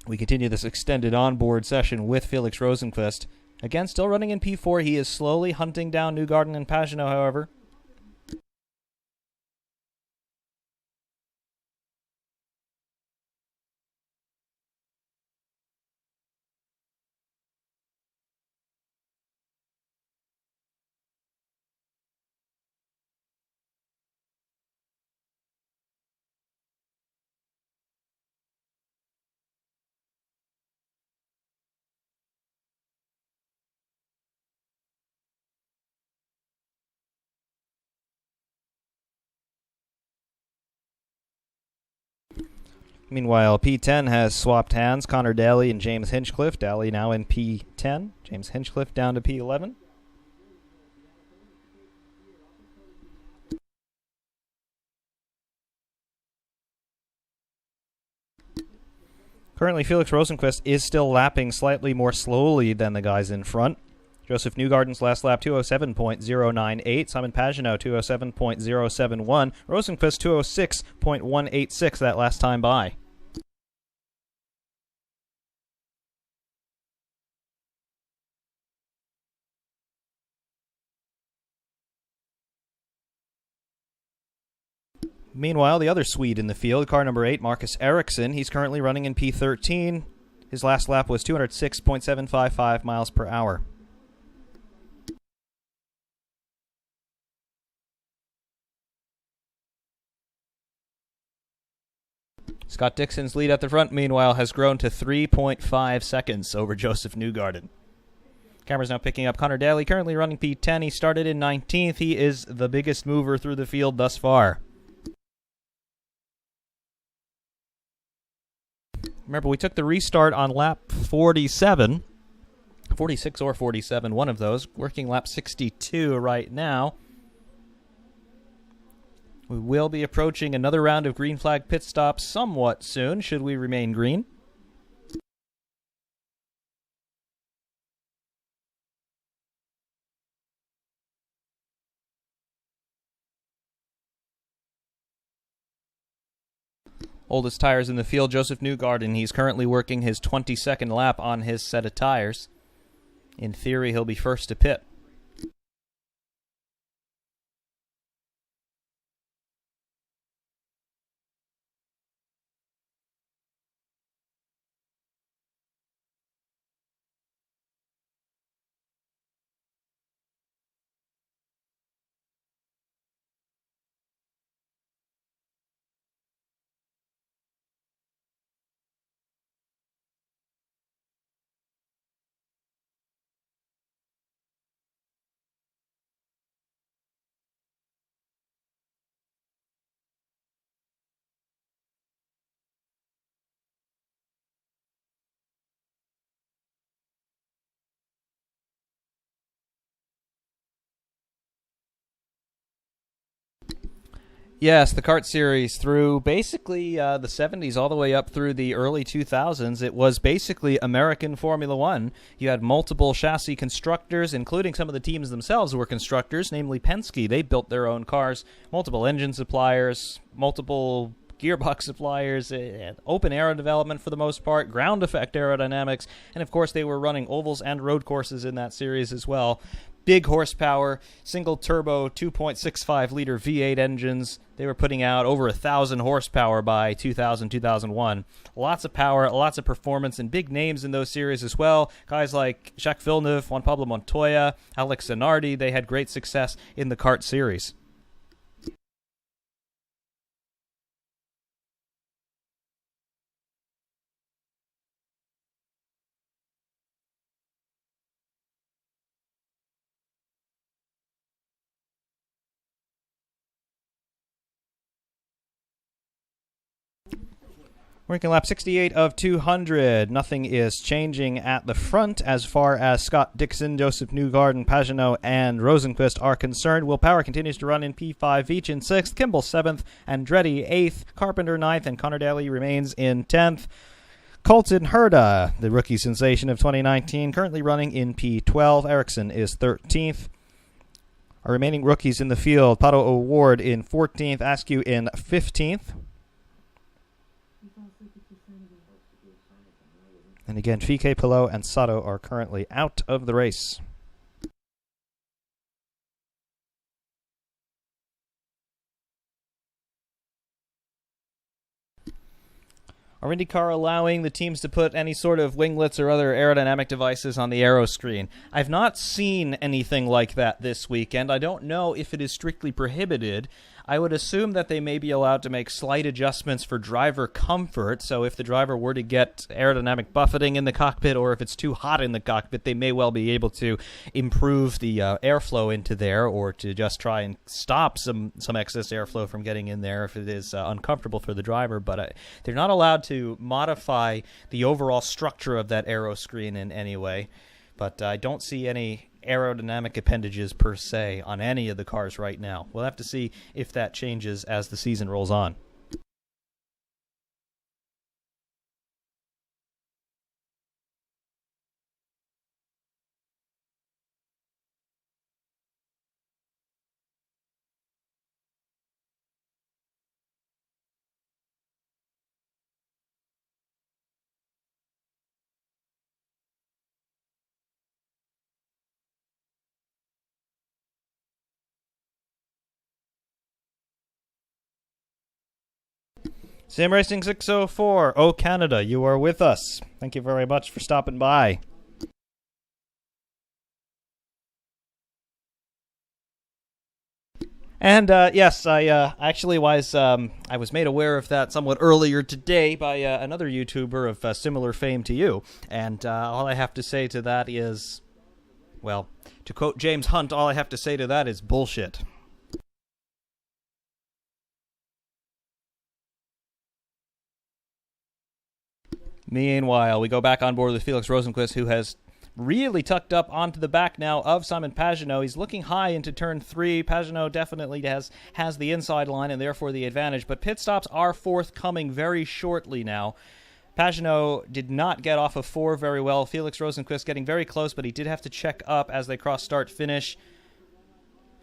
A: We continue this extended onboard session with Felix Rosenqvist. Again, still running in P4. He is slowly hunting down Newgarden and Pagenaud, however. Meanwhile, P10 has swapped hands. Connor Daly and James Hinchcliffe. Daly now in P10. James Hinchcliffe down to P11. Currently, Felix Rosenqvist is still lapping slightly more slowly than the guys in front. Joseph Newgarden's last lap, 207.098. Simon Pagenaud, 207.071. Rosenqvist, 206.186 that last time by. Meanwhile, the other Swede in the field, car number 8, Marcus Ericsson, he's currently running in P13. His last lap was 206.755 miles per hour. Scott Dixon's lead at the front, meanwhile, has grown to 3.5 seconds over Joseph Newgarden. Camera's now picking up Connor Daly, currently running P10. He started in 19th. He is the biggest mover through the field thus far. Remember, we took the restart on lap 47. 46 or 47, one of those. Working lap 62 right now. We will be approaching another round of green flag pit stops somewhat soon, should we remain green. Oldest tires in the field, Joseph Newgarden. He's currently working his 22nd lap on his set of tires. In theory, he'll be first to pit. Yes, the kart series through basically the 70s all the way up through the early 2000s, it was basically American Formula One. You had multiple chassis constructors, including some of the teams themselves who were constructors, namely Penske. They built their own cars, multiple engine suppliers, multiple gearbox suppliers, open aero development for the most part, ground effect aerodynamics, and of course they were running ovals and road courses in that series as well. Big horsepower, single turbo, 2.65 liter V8 engines. They were putting out over 1,000 horsepower by 2000, 2001. Lots of power, lots of performance, and big names in those series as well. Guys like Jacques Villeneuve, Juan Pablo Montoya, Alex Zanardi, they had great success in the kart series. Working lap 68 of 200. Nothing is changing at the front as far as Scott Dixon, Joseph Newgarden, Pagenaud, and Rosenqvist are concerned. Will Power continues to run in P5, Veach in 6th, Kimball 7th, Andretti 8th, Carpenter 9th, and Connor Daly remains in 10th. Colton Herta, the rookie sensation of 2019, currently running in P12. Ericsson is 13th. Our remaining rookies in the field, Pato O'Ward in 14th, Askew in 15th. And again, Fike, Pilot, and Sato are currently out of the race. Are IndyCar allowing the teams to put any sort of winglets or other aerodynamic devices on the Aeroscreen? I've not seen anything like that this weekend. I don't know if it is strictly prohibited. I would assume that they may be allowed to make slight adjustments for driver comfort, so if the driver were to get aerodynamic buffeting in the cockpit or if it's too hot in the cockpit, they may well be able to improve the airflow into there or to just try and stop some excess airflow from getting in there if it is uncomfortable for the driver, but they're not allowed to modify the overall structure of that Aeroscreen in any way. But I don't see any aerodynamic appendages per se on any of the cars right now. We'll have to see if that changes as the season rolls on. Sim Racing 604, Oh Canada, you are with us. Thank you very much for stopping by. And yes, I actually was I was made aware of that somewhat earlier today by another YouTuber of similar fame to you. And all I have to say to that is, well, to quote James Hunt, all I have to say to that is bullshit. Meanwhile, we go back on board with Felix Rosenqvist, who has really tucked up onto the back now of Simon Pagenaud. He's looking high into turn 3. Pagenaud definitely has the inside line and therefore the advantage, but pit stops are forthcoming very shortly now. Pagenaud did not get off of 4 very well. Felix Rosenqvist getting very close, but he did have to check up as they cross start-finish.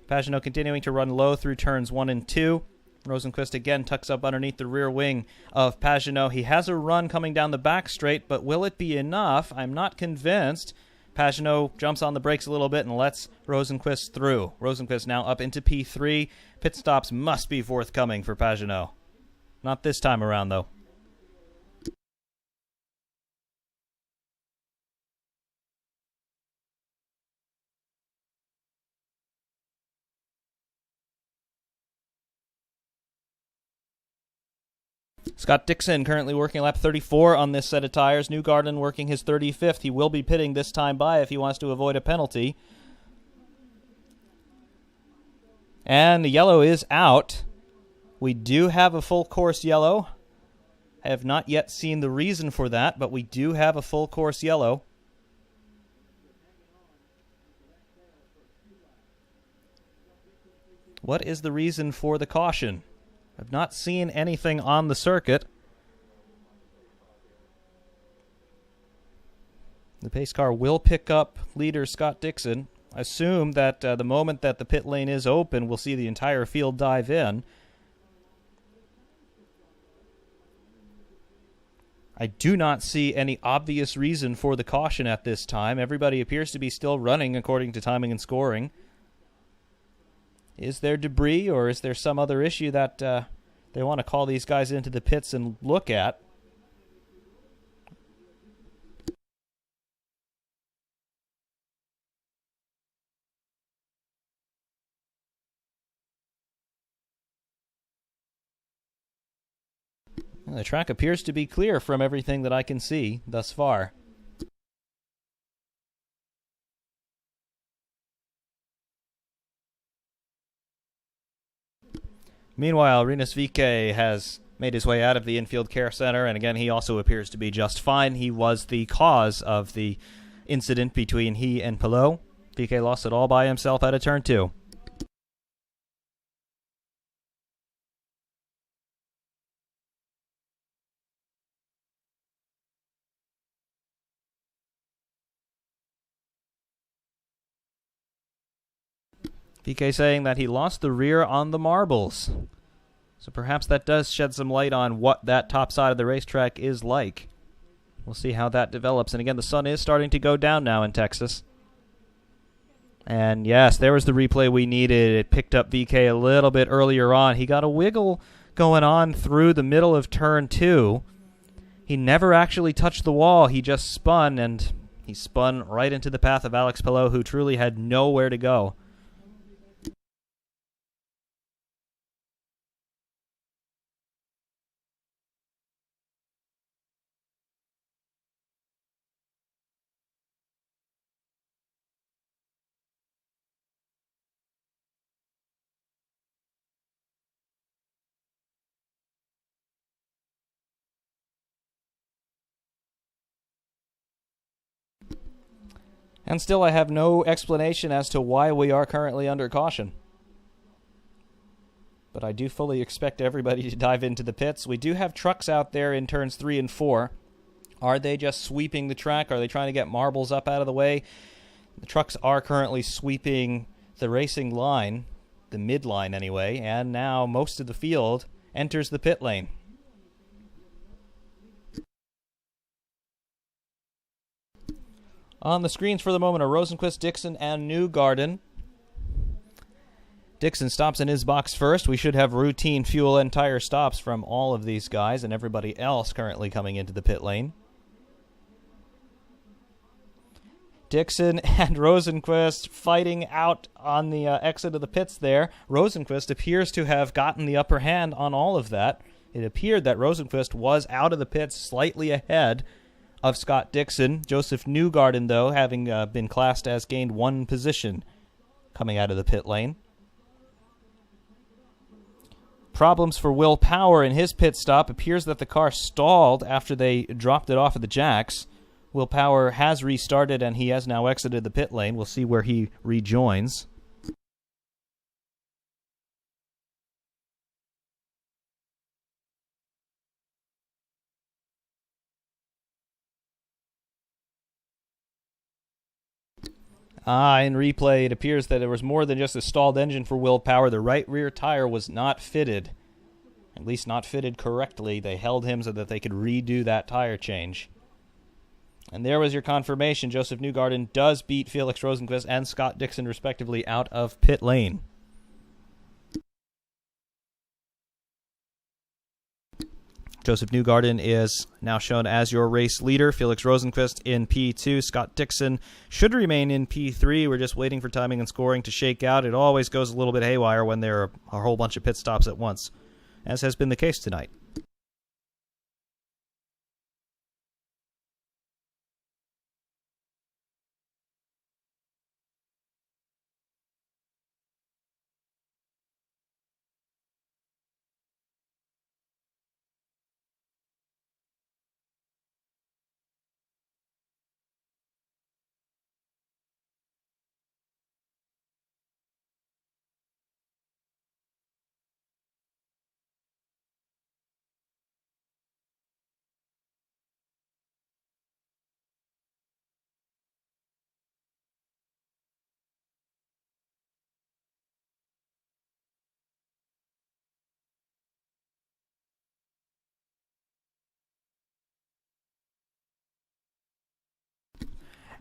A: Pagenaud continuing to run low through turns 1 and 2. Rosenqvist again tucks up underneath the rear wing of Pagenaud. He has a run coming down the back straight, but will it be enough? I'm not convinced. Pagenaud jumps on the brakes a little bit and lets Rosenqvist through. Rosenqvist now up into P3. Pit stops must be forthcoming for Pagenaud. Not this time around, though. Scott Dixon currently working lap 34 on this set of tires. Newgarden working his 35th. He will be pitting this time by if he wants to avoid a penalty. And the yellow is out. We do have a full course yellow. I have not yet seen the reason for that, but we do have a full course yellow. What is the reason for the caution? I've not seen anything on the circuit. The pace car will pick up leader Scott Dixon. I assume that the moment that the pit lane is open, we'll see the entire field dive in. I do not see any obvious reason for the caution at this time. Everybody appears to be still running according to timing and scoring. Is there debris, or is there some other issue that they want to call these guys into the pits and look at? Well, the track appears to be clear from everything that I can see thus far. Meanwhile, Rinus VK has made his way out of the infield care center, and again, he also appears to be just fine. He was the cause of the incident between he and Pelot. VK lost it all by himself out of turn 2. VK saying that he lost the rear on the marbles. So perhaps that does shed some light on what that top side of the racetrack is like. We'll see how that develops. And again, the sun is starting to go down now in Texas. And yes, there was the replay we needed. It picked up VK a little bit earlier on. He got a wiggle going on through the middle of turn 2. He never actually touched the wall. He just spun, and he spun right into the path of Alex Pelot, who truly had nowhere to go. And still, I have no explanation as to why we are currently under caution. But I do fully expect everybody to dive into the pits. We do have trucks out there in turns 3 and 4. Are they just sweeping the track? Are they trying to get marbles up out of the way? The trucks are currently sweeping the racing line, the midline anyway, and now most of the field enters the pit lane. On the screens for the moment are Rosenqvist, Dixon, and Newgarden. Dixon stops in his box first. We should have routine fuel and tire stops from all of these guys and everybody else currently coming into the pit lane. Dixon and Rosenqvist fighting out on the exit of the pits there. Rosenqvist appears to have gotten the upper hand on all of that. It appeared that Rosenqvist was out of the pits slightly ahead of Scott Dixon. Joseph Newgarden, though, having been classed as gained 1 position coming out of the pit lane. Problems for Will Power in his pit stop. Appears that the car stalled after they dropped it off of the jacks. Will Power has restarted, and he has now exited the pit lane. We'll see where he rejoins. In replay, it appears that there was more than just a stalled engine for Will Power. The right rear tire was not fitted At least not fitted correctly. They held him so that they could redo that tire change. And there was your confirmation. Joseph Newgarden does beat Felix Rosenqvist and Scott Dixon, respectively, out of pit lane. Joseph Newgarden is now shown as your race leader. Felix Rosenqvist in P2. Scott Dixon should remain in P3. We're just waiting for timing and scoring to shake out. It always goes a little bit haywire when there are a whole bunch of pit stops at once, as has been the case tonight.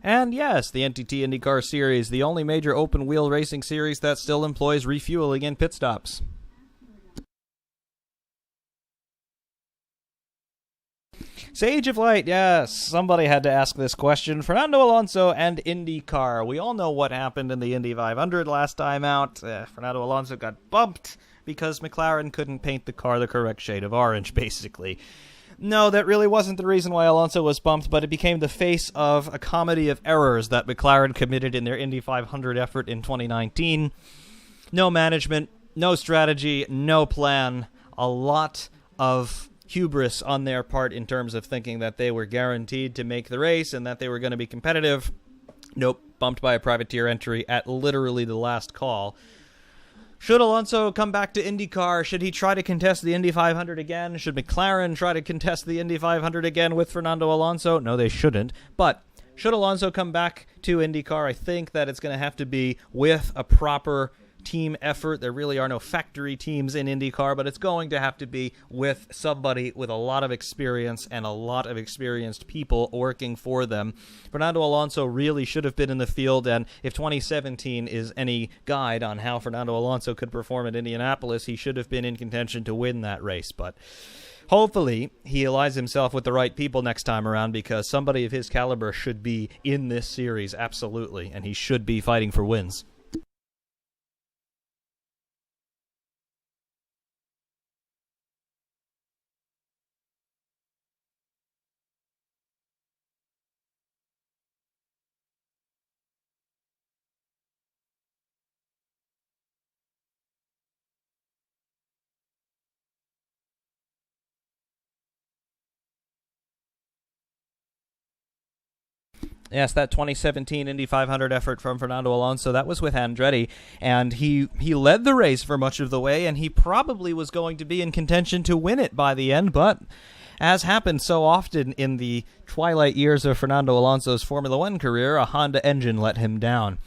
A: And yes, the NTT IndyCar Series, the only major open-wheel racing series that still employs refueling and pit stops. Sage of Light, yes, somebody had to ask this question. Fernando Alonso and IndyCar. We all know what happened in the Indy 500 last time out. Fernando Alonso got bumped because McLaren couldn't paint the car the correct shade of orange, basically. No, that really wasn't the reason why Alonso was bumped, but it became the face of a comedy of errors that McLaren committed in their Indy 500 effort in 2019. No management, no strategy, no plan, a lot of hubris on their part in terms of thinking that they were guaranteed to make the race and that they were going to be competitive. Nope, bumped by a privateer entry at literally the last call. Should Alonso come back to IndyCar? Should he try to contest the Indy 500 again? Should McLaren try to contest the Indy 500 again with Fernando Alonso? No, they shouldn't. But should Alonso come back to IndyCar? I think that it's going to have to be with a proper team effort. There really are no factory teams in IndyCar, but it's going to have to be with somebody with a lot of experience and a lot of experienced people working for them. Fernando Alonso really should have been in the field, and if 2017 is any guide on how Fernando Alonso could perform at Indianapolis, he should have been in contention to win that race. But hopefully he aligns himself with the right people next time around, because somebody of his caliber should be in this series, absolutely, and he should be fighting for wins. Yes, that 2017 Indy 500 effort from Fernando Alonso, that was with Andretti, and he led the race for much of the way, and he probably was going to be in contention to win it by the end, but as happened so often in the twilight years of Fernando Alonso's Formula One career, a Honda engine let him down.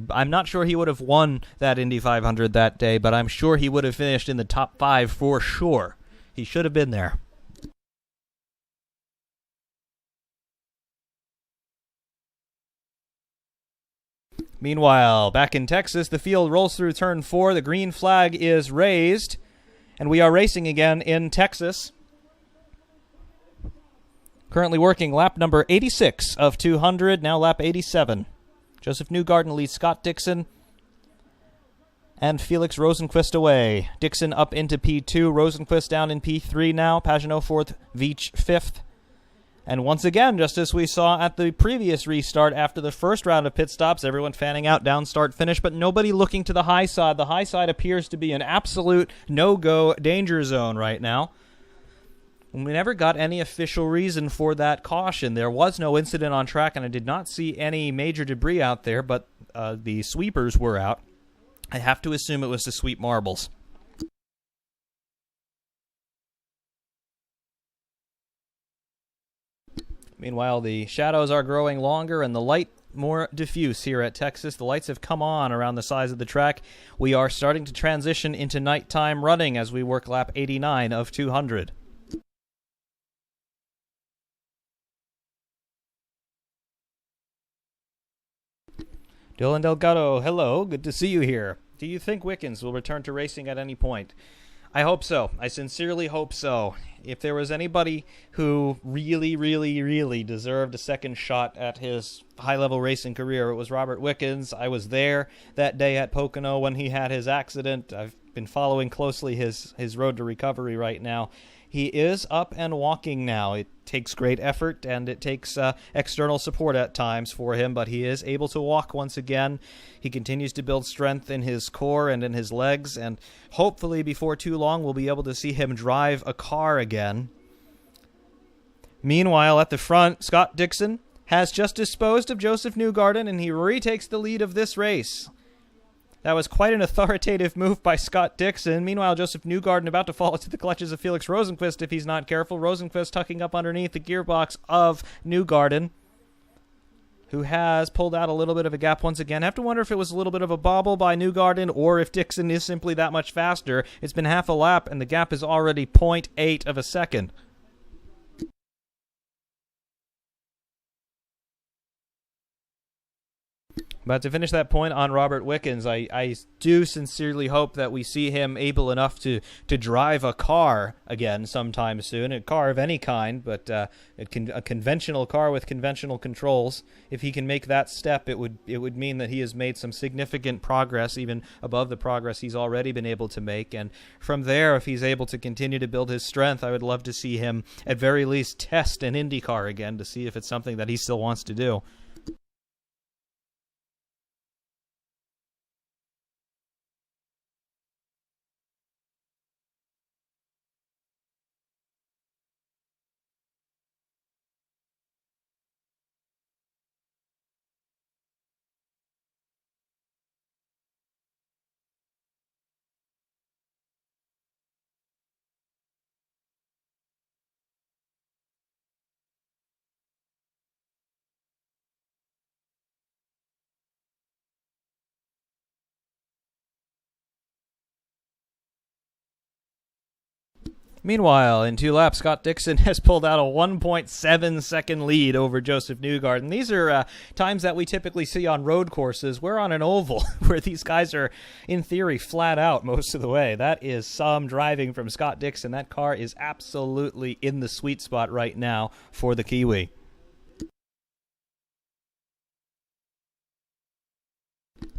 A: I'm not sure he would have won that Indy 500 that day, but I'm sure he would have finished in the top 5 for sure. He should have been there. Meanwhile, back in Texas, the field rolls through turn 4. The green flag is raised, and we are racing again in Texas. Currently working lap number 86 of 200, now lap 87. Joseph Newgarden leads Scott Dixon and Felix Rosenqvist away. Dixon up into P2, Rosenqvist down in P3 now, Pagenaud 4th, Veach 5th. And once again, just as we saw at the previous restart after the first round of pit stops, everyone fanning out down start finish, but nobody looking to the high side. The high side appears to be an absolute no-go danger zone right now. We never got any official reason for that caution. There was no incident on track, and I did not see any major debris out there, but the sweepers were out. I have to assume it was to sweep marbles. Meanwhile, the shadows are growing longer, and the light more diffuse here at Texas. The lights have come on around the sides of the track. We are starting to transition into nighttime running as we work lap 89 of 200. Dylan Delgado, hello. Good to see you here. Do you think Wickens will return to racing at any point? I hope so. I sincerely hope so. If there was anybody who really deserved a second shot at his high-level racing career, it was Robert Wickens. I was there that day at Pocono when he had his accident. I've been following closely his road to recovery right now. He is up and walking now. It takes great effort, and it takes external support at times for him, but he is able to walk once again. He continues to build strength in his core and in his legs, and hopefully before too long we'll be able to see him drive a car again. Meanwhile, at the front, Scott Dixon has just disposed of Joseph Newgarden, and he retakes the lead of this race. That was quite an authoritative move by Scott Dixon. Meanwhile, Joseph Newgarden about to fall into the clutches of Felix Rosenqvist if he's not careful. Rosenqvist tucking up underneath the gearbox of Newgarden, who has pulled out a little bit of a gap once again. I have to wonder if it was a little bit of a bobble by Newgarden or if Dixon is simply that much faster. It's been half a lap, and the gap is already 0.8 of a second. But to finish that point on Robert Wickens, I do sincerely hope that we see him able enough to drive a car again sometime soon, a car of any kind, but a conventional car with conventional controls. If he can make that step, it would mean that he has made some significant progress, even above the progress he's already been able to make. And from there, if he's able to continue to build his strength, I would love to see him at very least test an IndyCar again to see if it's something that he still wants to do. Meanwhile, in 2 laps, Scott Dixon has pulled out a 1.7-second lead over Joseph Newgarden. These are times that we typically see on road courses. We're on an oval where these guys are, in theory, flat out most of the way. That is some driving from Scott Dixon. That car is absolutely in the sweet spot right now for the Kiwi.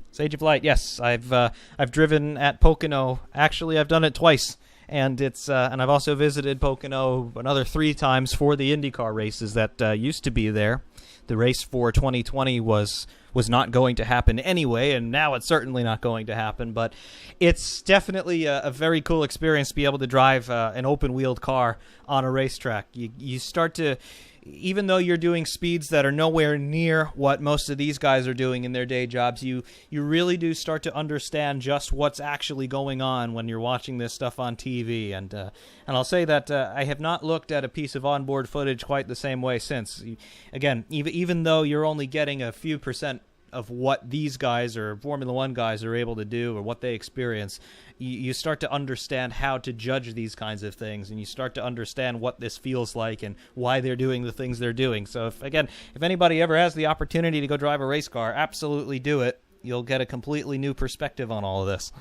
A: Sage of Light, yes, I've driven at Pocono. Actually, I've done it twice. And and I've also visited Pocono another 3 times for the IndyCar races that used to be there. The race for 2020 was not going to happen anyway, and now it's certainly not going to happen. But it's definitely a very cool experience to be able to drive an open-wheeled car on a racetrack. You start to, even though you're doing speeds that are nowhere near what most of these guys are doing in their day jobs, you really do start to understand just what's actually going on when you're watching this stuff on TV. And I'll say that I have not looked at a piece of onboard footage quite the same way since. Again, even though you're only getting a few percent of what these guys or Formula One guys are able to do or what they experience, you start to understand how to judge these kinds of things, and you start to understand what this feels like and why they're doing the things they're doing. So if anybody ever has the opportunity to go drive a race car, absolutely do it. You'll get a completely new perspective on all of this.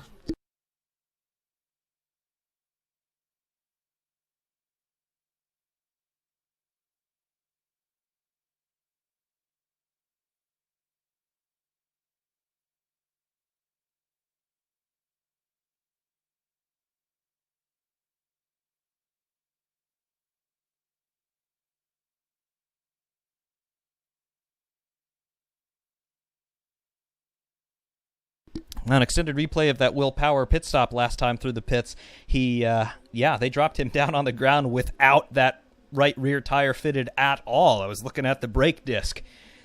A: An extended replay of that Will Power pit stop last time through the pits. They dropped him down on the ground without that right rear tire fitted at all. I was looking at the brake disc.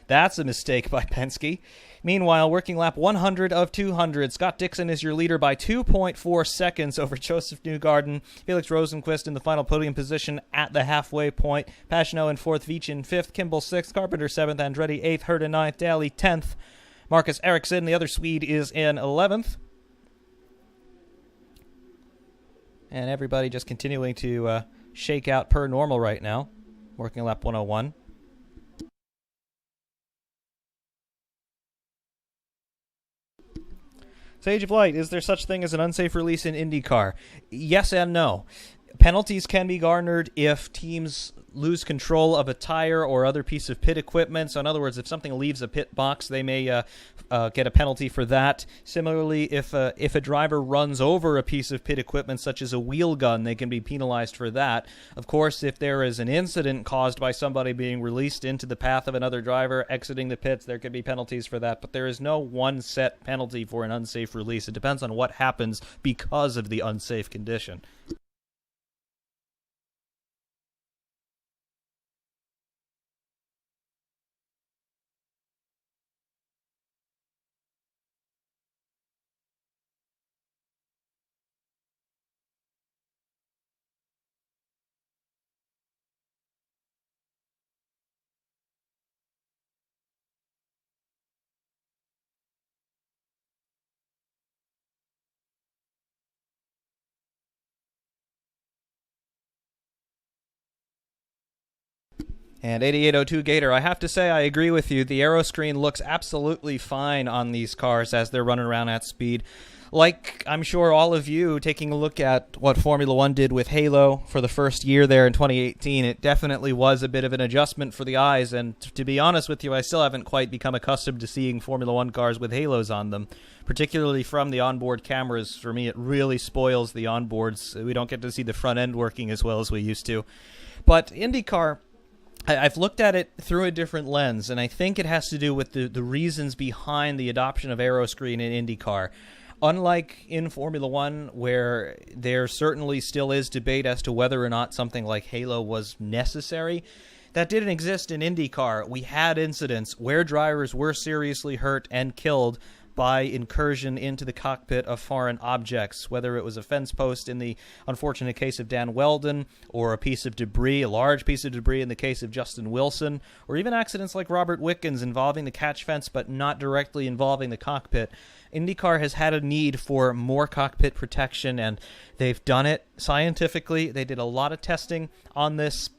A: That's a mistake by Penske. Meanwhile, working lap 100 of 200, Scott Dixon is your leader by 2.4 seconds over Joseph Newgarden. Felix Rosenqvist in the final podium position at the halfway point. Pagenaud in 4th, Veach in 5th, Kimball 6th, Carpenter 7th, Andretti 8th, Herta 9th, Daly 10th. Marcus Ericsson, the other Swede, is in 11th. And everybody just continuing to shake out per normal right now. Working lap 101. Sage of Light, is there such thing as an unsafe release in IndyCar? Yes and no. Penalties can be garnered if teams lose control of a tire or other piece of pit equipment. So in other words, if something leaves a pit box, they may get a penalty for that. Similarly, if a driver runs over a piece of pit equipment, such as a wheel gun, they can be penalized for that. Of course, if there is an incident caused by somebody being released into the path of another driver exiting the pits, there could be penalties for that. But there is no one set penalty for an unsafe release. It depends on what happens because of the unsafe condition. And 8802 Gator, I have to say I agree with you. The Aeroscreen looks absolutely fine on these cars as they're running around at speed. Like, I'm sure all of you taking a look at what Formula One did with Halo for the first year there in 2018, it definitely was a bit of an adjustment for the eyes. And to be honest with you, I still haven't quite become accustomed to seeing Formula One cars with halos on them, particularly from the onboard cameras. For me, it really spoils the onboards. We don't get to see the front end working as well as we used to. But IndyCar, I've looked at it through a different lens, and I think it has to do with the reasons behind the adoption of Aeroscreen in IndyCar. Unlike in Formula One, where there certainly still is debate as to whether or not something like Halo was necessary, that didn't exist in IndyCar. We had incidents where drivers were seriously hurt and killed by incursion into the cockpit of foreign objects, whether it was a fence post in the unfortunate case of Dan Weldon, or a piece of debris, a large piece of debris in the case of Justin Wilson, or even accidents like Robert Wickens involving the catch fence but not directly involving the cockpit. IndyCar has had a need for more cockpit protection, and they've done it scientifically. They did a lot of testing on this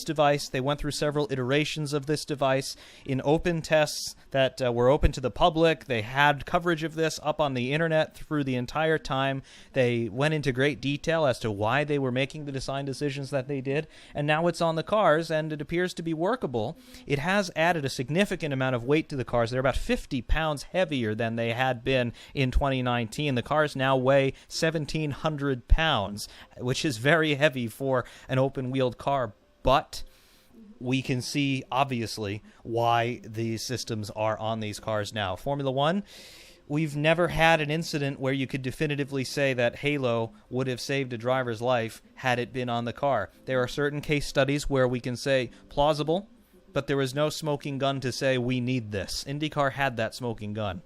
A: device. They went through several iterations of this device in open tests that were open to the public. They had coverage of this up on the internet through the entire time. They went into great detail as to why they were making the design decisions that they did, and now it's on the cars, and it appears to be workable. It has added a significant amount of weight to the cars. They're about 50 pounds heavier than they had been in 2019. The cars now weigh 1,700 pounds, which is very heavy for an open-wheeled car. But we can see, obviously, why these systems are on these cars now. Formula One, we've never had an incident where you could definitively say that Halo would have saved a driver's life had it been on the car. There are certain case studies where we can say plausible, but there was no smoking gun to say we need this. IndyCar had that smoking gun.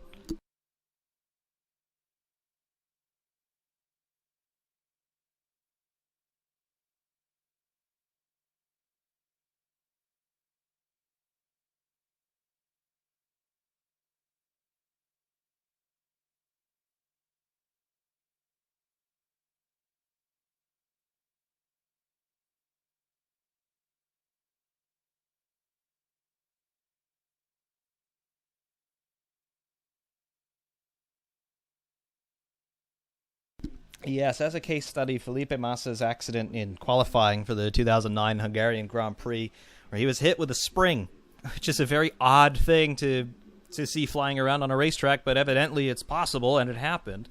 A: Yes, as a case study, Felipe Massa's accident in qualifying for the 2009 Hungarian Grand Prix, where he was hit with a spring, which is a very odd thing to see flying around on a racetrack, but evidently it's possible, and it happened.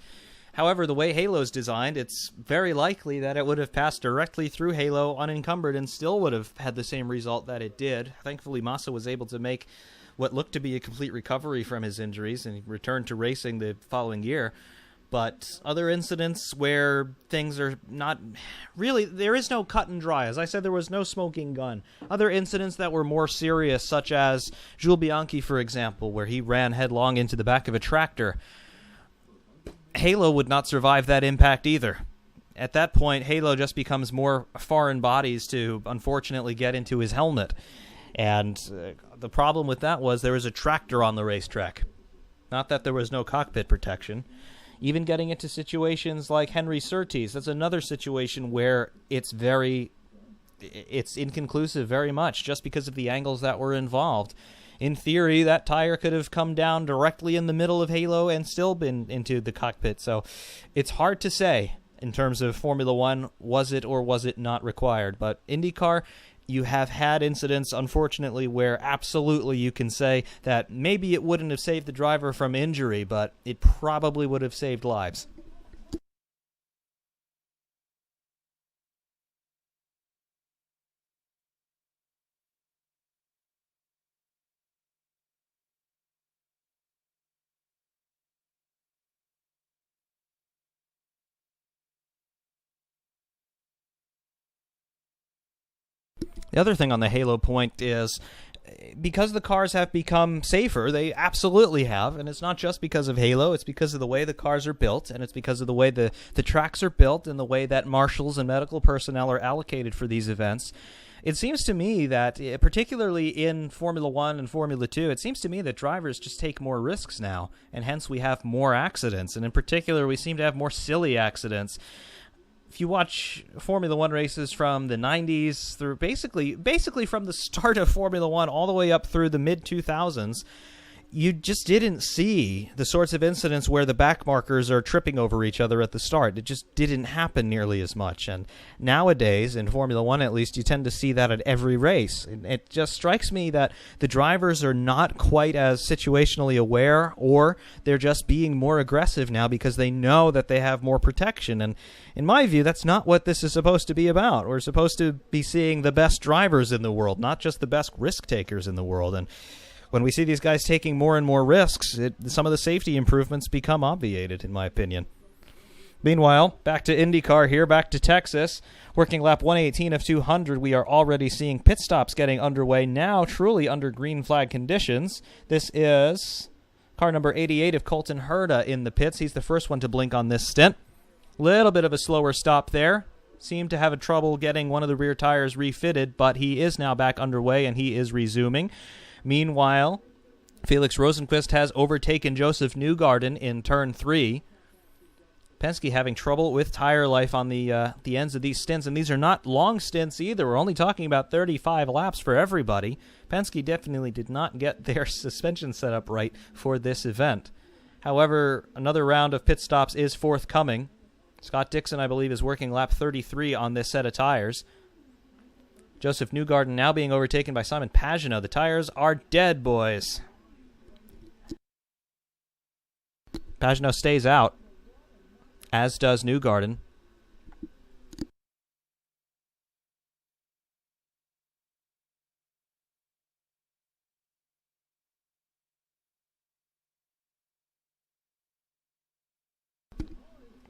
A: However, the way Halo's designed, it's very likely that it would have passed directly through Halo unencumbered and still would have had the same result that it did. Thankfully, Massa was able to make what looked to be a complete recovery from his injuries and returned to racing the following year. But other incidents where things are not really, there is no cut and dry. As I said, there was no smoking gun. Other incidents that were more serious, such as Jules Bianchi, for example, where he ran headlong into the back of a tractor. Halo would not survive that impact either. At that point, Halo just becomes more foreign bodies to, unfortunately, get into his helmet. And the problem with that was there was a tractor on the racetrack. Not that there was no cockpit protection. Even getting into situations like Henry Surtees, that's another situation where it's inconclusive very much, just because of the angles that were involved. In theory, that tire could have come down directly in the middle of Halo and still been into the cockpit. So it's hard to say in terms of Formula One, was it or was it not required? But IndyCar, you have had incidents, unfortunately, where absolutely you can say that maybe it wouldn't have saved the driver from injury, but it probably would have saved lives. The other thing on the Halo point is, because the cars have become safer, they absolutely have, and it's not just because of Halo, it's because of the way the cars are built, and it's because of the way the tracks are built and the way that marshals and medical personnel are allocated for these events. It seems to me that, particularly in Formula 1 and Formula 2, it seems to me that drivers just take more risks now, and hence we have more accidents, and in particular we seem to have more silly accidents. If you watch Formula One races from the 90s through basically from the start of Formula One all the way up through the mid-2000s, you just didn't see the sorts of incidents where the back markers are tripping over each other at the start. It just didn't happen nearly as much. And nowadays, in Formula One at least, you tend to see that at every race. It just strikes me that the drivers are not quite as situationally aware, or they're just being more aggressive now because they know that they have more protection. And in my view, that's not what this is supposed to be about. We're supposed to be seeing the best drivers in the world, not just the best risk takers in the world. And when we see these guys taking more and more risks, some of the safety improvements become obviated, in my opinion. Meanwhile, back to IndyCar here, back to Texas. Working lap 118 of 200, we are already seeing pit stops getting underway now, truly under green flag conditions. This is car number 88 of Colton Herta in the pits. He's the first one to blink on this stint. Little bit of a slower stop there. Seemed to have a trouble getting one of the rear tires refitted, but he is now back underway and he is resuming. Meanwhile, Felix Rosenqvist has overtaken Joseph Newgarden in turn 3. Penske having trouble with tire life on the ends of these stints, and these are not long stints either. We're only talking about 35 laps for everybody. Penske definitely did not get their suspension set up right for this event. However, another round of pit stops is forthcoming. Scott Dixon, I believe, is working lap 33 on this set of tires. Joseph Newgarden now being overtaken by Simon Pagenaud. The tires are dead, boys. Pagenaud stays out, as does Newgarden.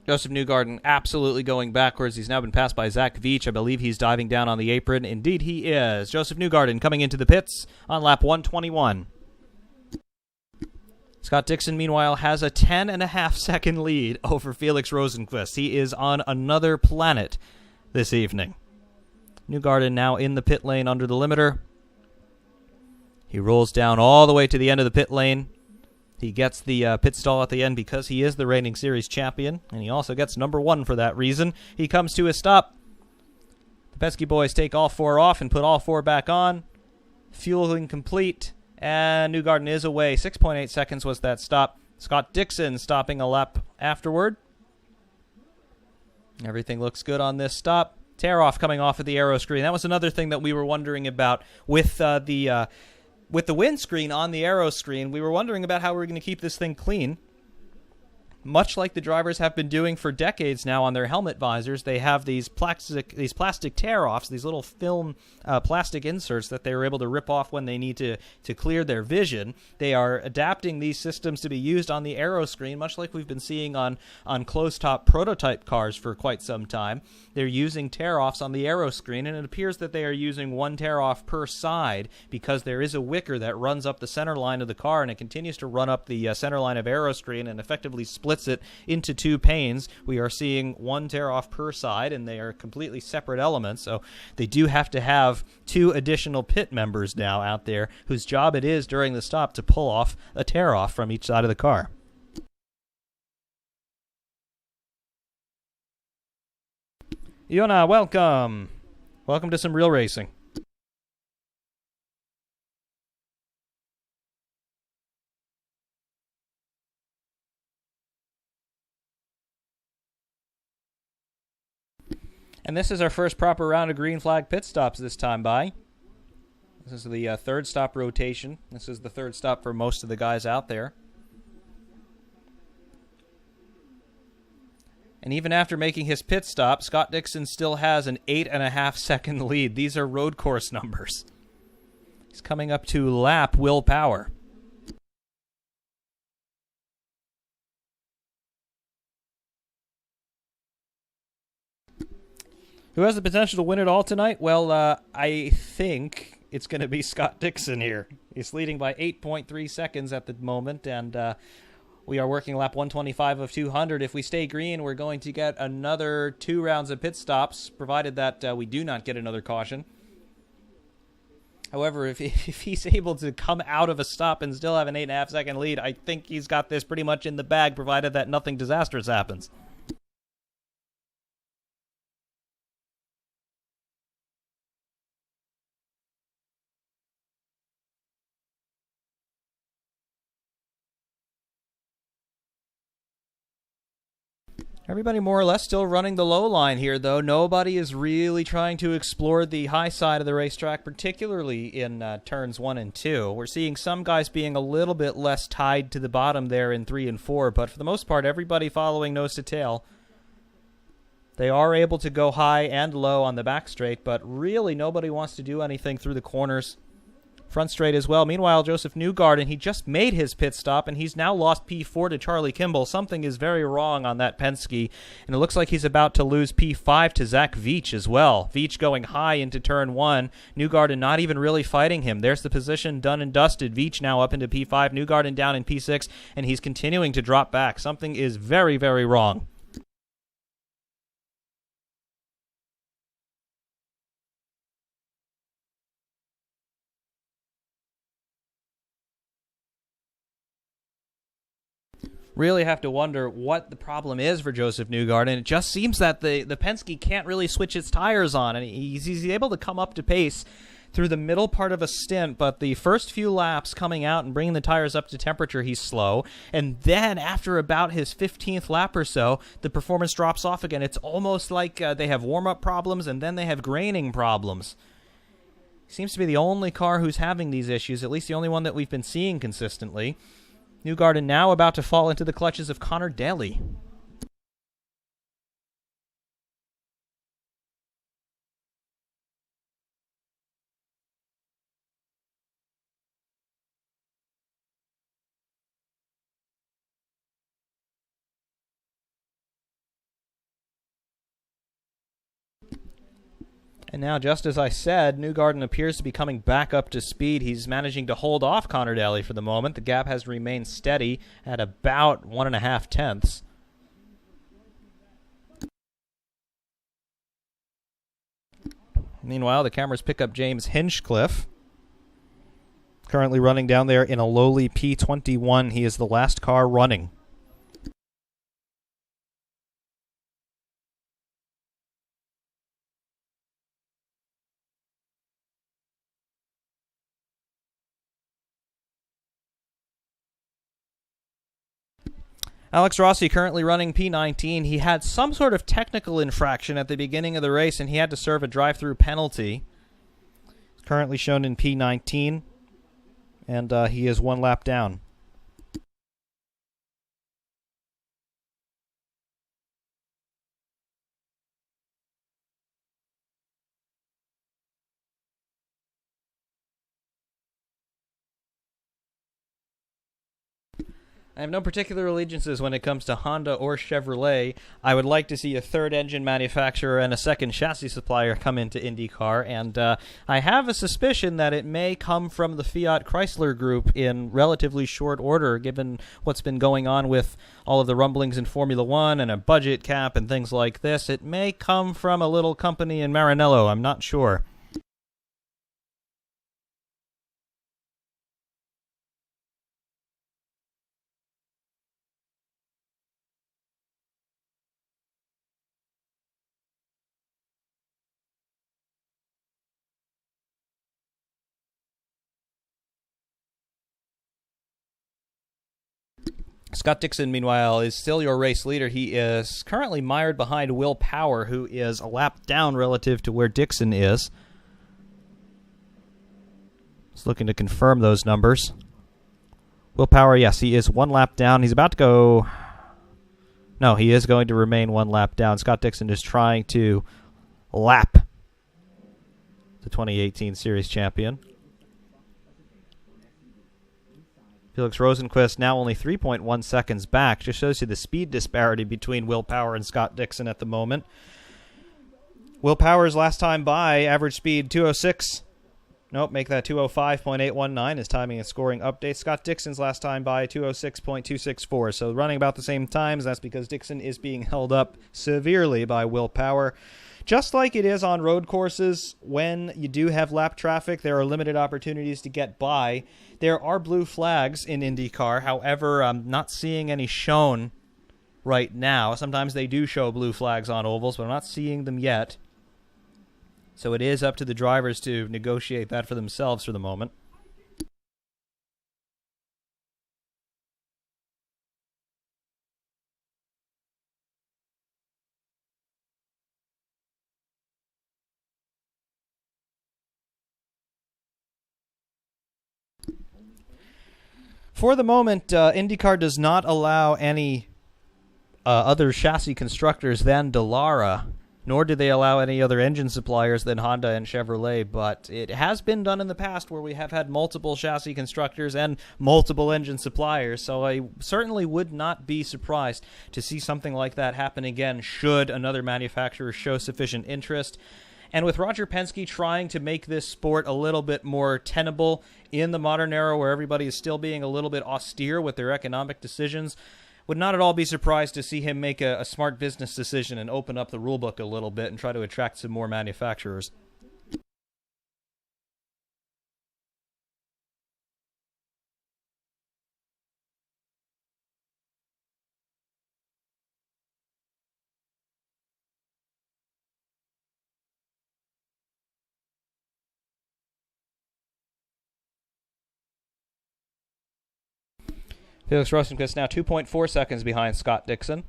A: Joseph Newgarden absolutely going backwards. He's now been passed by Zach Veach. I believe he's diving down on the apron. Indeed he is. Joseph Newgarden coming into the pits on lap 121. Scott Dixon, meanwhile, has a 10.5-second lead over Felix Rosenqvist. He is on another planet this evening. Newgarden now in the pit lane under the limiter. He rolls down all the way to the end of the pit lane. He gets the pit stall at the end because he is the reigning series champion, and he also gets number 1 for that reason. He comes to a stop. The Penske boys take all 4 off and put all 4 back on. Fueling complete, and Newgarden is away. 6.8 seconds was that stop. Scott Dixon stopping a lap afterward. Everything looks good on this stop. Tear-off coming off of the Aeroscreen. That was another thing that we were wondering about with the windscreen on the Aeroscreen. We were wondering about how we were going to keep this thing clean. much like the drivers have been doing for decades now on their helmet visors, they have these plastic tear-offs, these little film plastic inserts that they are able to rip off when they need to clear their vision. They are adapting these systems to be used on the Aeroscreen, much like we've been seeing on closed-top prototype cars for quite some time. They're using tear-offs on the Aeroscreen, and it appears that they are using one tear-off per side because there is a wicker that runs up the center line of the car, and it continues to run up the center line of Aeroscreen and effectively splits it into two panes. We are seeing one tear-off per side, and they are completely separate elements, so they do have to have two additional pit members now out there whose job it is during the stop to pull off a tear-off from each side of the car. Yona, welcome! Welcome to some real racing. And this is our first proper round of green flag pit stops this time by. This is the third stop rotation. This is the third stop for most of the guys out there. And even after making his pit stop, Scott Dixon still has an 8.5-second lead. These are road course numbers. He's coming up to lap Will Power. Who has the potential to win it all tonight? Well, I think it's going to be Scott Dixon here. He's leading by 8.3 seconds at the moment, and we are working lap 125 of 200. If we stay green, we're going to get another 2 rounds of pit stops, provided that we do not get another caution. However, if he's able to come out of a stop and still have an 8.5-second lead, I think he's got this pretty much in the bag, provided that nothing disastrous happens. Everybody more or less still running the low line here, though. Nobody is really trying to explore the high side of the racetrack, particularly in turns 1 and 2. We're seeing some guys being a little bit less tied to the bottom there in 3 and 4, but for the most part, everybody following nose to tail. They are able to go high and low on the back straight, but really nobody wants to do anything through the corners. Front straight as well. Meanwhile, Joseph Newgarden, he just made his pit stop, and he's now lost P4 to Charlie Kimball. Something is very wrong on that Penske, and it looks like he's about to lose P5 to Zach Veach as well. Veach going high into turn 1. Newgarden not even really fighting him. There's the position done and dusted. Veach now up into P5. Newgarden down in P6, and he's continuing to drop back. Something is very, very wrong. Really have to wonder what the problem is for Joseph Newgarden. It just seems that the Penske can't really switch its tires on, and he's able to come up to pace through the middle part of a stint, but the first few laps coming out and bringing the tires up to temperature, he's slow, and then after about his 15th lap or so, the performance drops off again. It's almost like they have warm-up problems, and then they have graining problems. Seems to be the only car who's having these issues, at least the only one that we've been seeing consistently. Newgarden now about to fall into the clutches of Connor Daly. And now, just as I said, Newgarden appears to be coming back up to speed. He's managing to hold off Connor Daly for the moment. The gap has remained steady at about 1.5 tenths. Meanwhile, the cameras pick up James Hinchcliffe, currently running down there in a lowly P21. He is the last car running. Alex Rossi currently running P19. He had some sort of technical infraction at the beginning of the race, and he had to serve a drive-through penalty. He's currently shown in P19, and he is 1 lap down. I have no particular allegiances when it comes to Honda or Chevrolet. I would like to see a third engine manufacturer and a second chassis supplier come into IndyCar, and I have a suspicion that it may come from the Fiat Chrysler group in relatively short order, given what's been going on with all of the rumblings in Formula One and a budget cap and things like this. It may come from a little company in Maranello. I'm not sure. Scott Dixon, meanwhile, is still your race leader. He is currently mired behind Will Power, who is a lap down relative to where Dixon is. Just looking to confirm those numbers. Will Power, yes, he is one lap down. He's about to go... No, he is going to remain one lap down. Scott Dixon is trying to lap the 2018 Series champion. Felix Rosenqvist now only 3.1 seconds back. Just shows you the speed disparity between Will Power and Scott Dixon at the moment. Will Power's last time by, average speed 206. Nope, make that 205.819 as timing and scoring updates. Scott Dixon's last time by 206.264. So running about the same times. That's because Dixon is being held up severely by Will Power. Just like it is on road courses, when you do have lap traffic, there are limited opportunities to get by. There are blue flags in IndyCar. However, I'm not seeing any shown right now. Sometimes they do show blue flags on ovals, but I'm not seeing them yet. So it is up to the drivers to negotiate that for themselves for the moment. For the moment, IndyCar does not allow any other chassis constructors than Dallara, nor do they allow any other engine suppliers than Honda and Chevrolet, but it has been done in the past where we have had multiple chassis constructors and multiple engine suppliers, so I certainly would not be surprised to see something like that happen again should another manufacturer show sufficient interest. And with Roger Penske trying to make this sport a little bit more tenable in the modern era where everybody is still being a little bit austere with their economic decisions, would not at all be surprised to see him make a smart business decision and open up the rulebook a little bit and try to attract some more manufacturers. Felix Rosenqvist now 2.4 seconds behind Scott Dixon.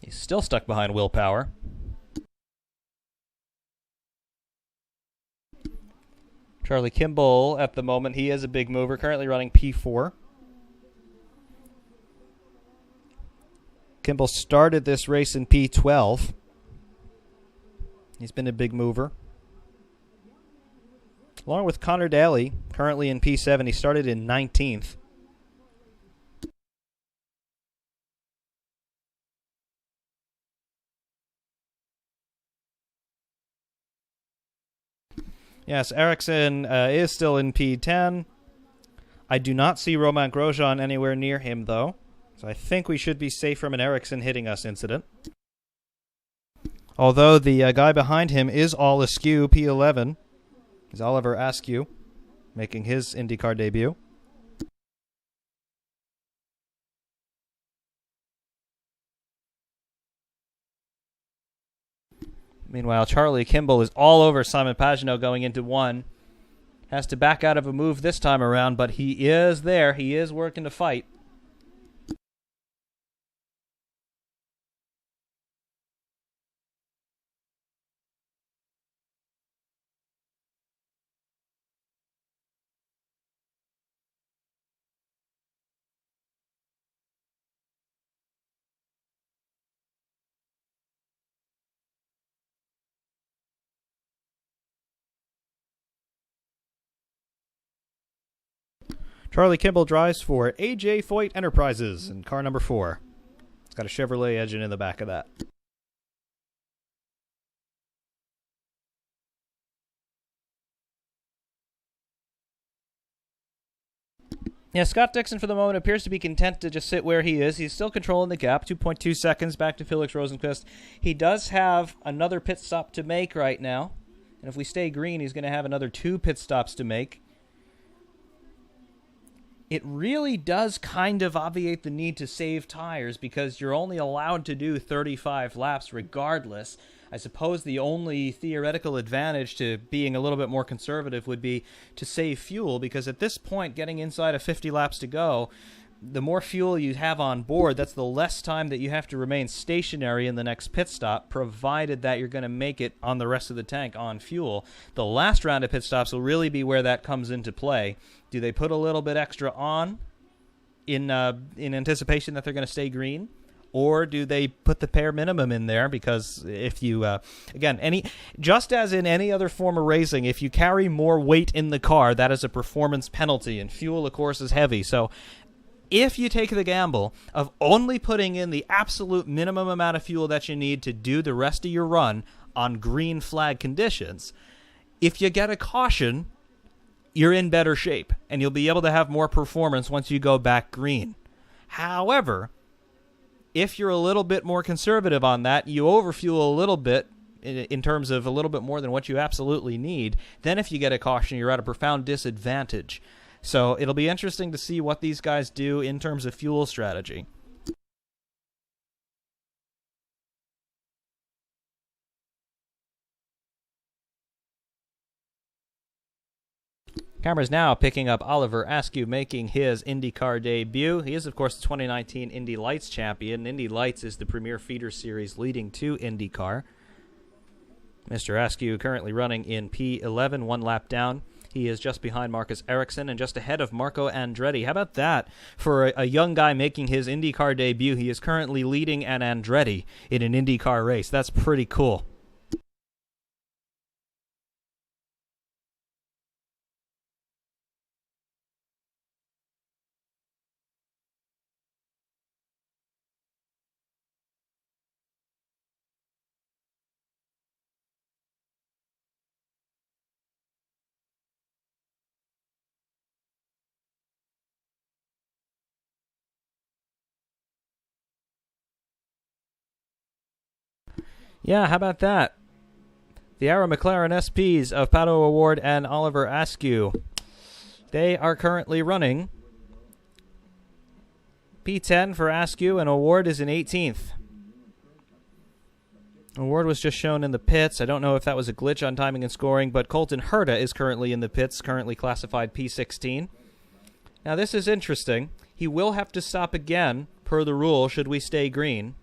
A: He's still stuck behind Will Power. Charlie Kimball, at the moment, he is a big mover, currently running P4. Kimball started this race in P12. He's been a big mover. Along with Connor Daly, currently in P7. He started in 19th. Yes, Ericsson is still in P10. I do not see Romain Grosjean anywhere near him, though. So I think we should be safe from an Ericsson hitting us incident. Although the guy behind him is all askew, P11. Is Oliver Askew, making his IndyCar debut. Meanwhile, Charlie Kimball is all over Simon Pagenaud going into one. Has to back out of a move this time around, but he is there. He is working to fight. Charlie Kimball drives for AJ Foyt Enterprises in car number 4. It's got a Chevrolet engine in the back of that. Yeah, Scott Dixon for the moment appears to be content to just sit where he is. He's still controlling the gap, 2.2 seconds back to Felix Rosenqvist. He does have another pit stop to make right now. And if we stay green, he's going to have another 2 pit stops to make. It really does kind of obviate the need to save tires because you're only allowed to do 35 laps regardless. I suppose the only theoretical advantage to being a little bit more conservative would be to save fuel, because at this point, getting inside of 50 laps to go, the more fuel you have on board, that's the less time that you have to remain stationary in the next pit stop, provided that you're going to make it on the rest of the tank on fuel. The last round of pit stops will really be where that comes into play. Do they put a little bit extra on in anticipation that they're going to stay green? Or do they put the bare minimum in there? Because if you, again, just as in any other form of racing, if you carry more weight in the car, that is a performance penalty, and fuel, of course, is heavy. So if you take the gamble of only putting in the absolute minimum amount of fuel that you need to do the rest of your run on green flag conditions, if you get a caution, you're in better shape, and you'll be able to have more performance once you go back green. However, if you're a little bit more conservative on that, you overfuel a little bit in terms of a little bit more than what you absolutely need, then if you get a caution, you're at a profound disadvantage. So it'll be interesting to see what these guys do in terms of fuel strategy. Camera's now picking up Oliver Askew making his IndyCar debut. He is, of course, the 2019 Indy Lights champion. Indy Lights is the premier feeder series leading to IndyCar. Mr. Askew currently running in P11, 1 lap down. He is just behind Marcus Ericsson and just ahead of Marco Andretti. How about that? For a young guy making his IndyCar debut, he is currently leading an Andretti in an IndyCar race. That's pretty cool. Yeah, how about that? The Arrow McLaren SPs of Pato O'Ward and Oliver Askew. They are currently running P10 for Askew, and O'Ward is in 18th. O'Ward was just shown in the pits. I don't know if that was a glitch on timing and scoring, but Colton Herta is currently in the pits, currently classified P16. Now, this is interesting. He will have to stop again, per the rule, should we stay green.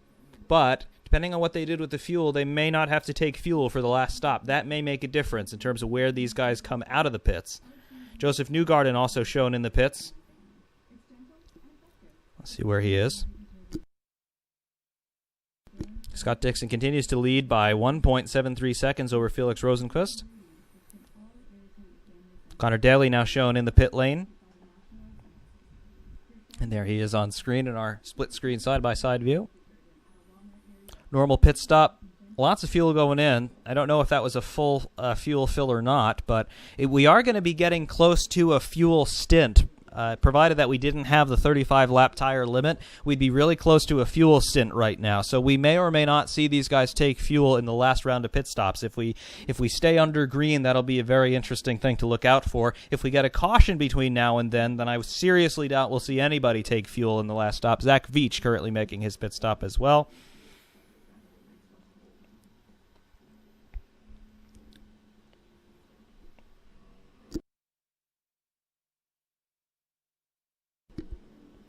A: But depending on what they did with the fuel, they may not have to take fuel for the last stop. That may make a difference in terms of where these guys come out of the pits. Joseph Newgarden also shown in the pits. Let's see where he is. Scott Dixon continues to lead by 1.73 seconds over Felix Rosenqvist. Connor Daly now shown in the pit lane. And there he is on screen in our split-screen side-by-side view. Normal pit stop. Lots of fuel going in. I don't know if that was a full fuel fill or not, but we are going to be getting close to a fuel stint. Provided that we didn't have the 35-lap tire limit, we'd be really close to a fuel stint right now. So we may or may not see these guys take fuel in the last round of pit stops. If we stay under green, that'll be a very interesting thing to look out for. If we get a caution between now and then I seriously doubt we'll see anybody take fuel in the last stop. Zach Veach currently making his pit stop as well.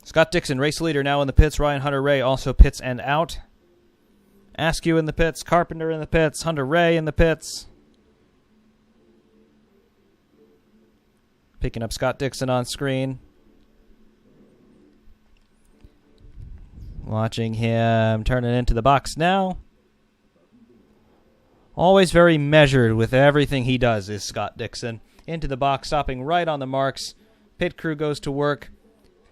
A: Scott Dixon, race leader, now in the pits. Ryan Hunter-Reay also pits and out. Askew in the pits. Carpenter in the pits. Hunter-Reay in the pits. Picking up Scott Dixon on screen. Watching him turning into the box now. Always very measured with everything he does is Scott Dixon. Into the box, stopping right on the marks. Pit crew goes to work.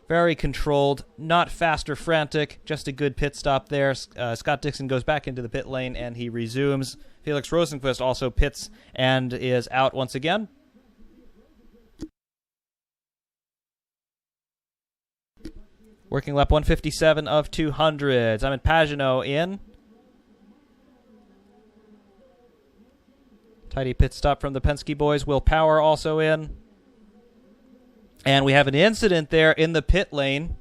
A: Very controlled, not fast or frantic, just a good pit stop there. Scott Dixon goes back into the pit lane, and he resumes. Felix Rosenqvist also pits and is out once again. Working lap 157 of 200. Simon Pagenaud in. Tidy pit stop from the Penske boys. Will Power also in. And we have an incident there in the pit lane.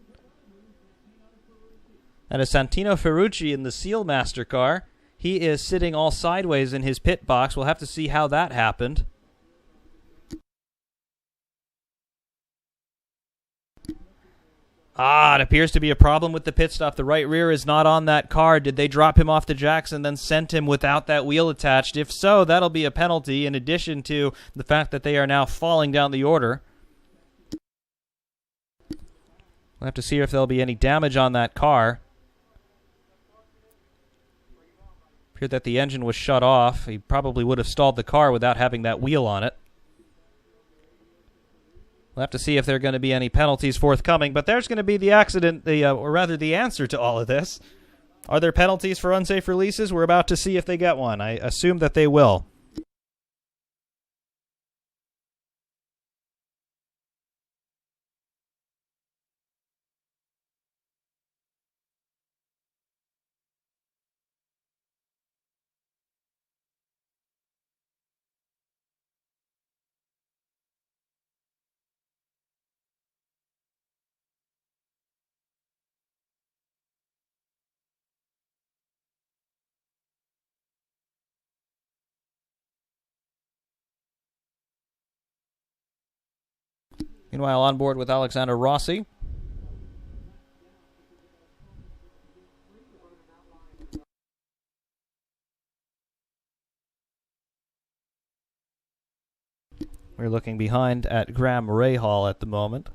A: And a Santino Ferrucci in the Sealmaster car. He is sitting all sideways in his pit box. We'll have to see how that happened. It appears to be a problem with the pit stop. The right rear is not on that car. Did they drop him off the jacks and then sent him without that wheel attached? If so, that'll be a penalty, in addition to the fact that they are now falling down the order. We'll have to see if there'll be any damage on that car. Appeared that the engine was shut off. He probably would have stalled the car without having that wheel on it. We'll have to see if there are going to be any penalties forthcoming, but there's going to be the accident, or rather the answer to all of this. Are there penalties for unsafe releases? We're about to see if they get one. I assume that they will. Meanwhile, on board with Alexander Rossi. We're looking behind at Graham Rahal at the moment.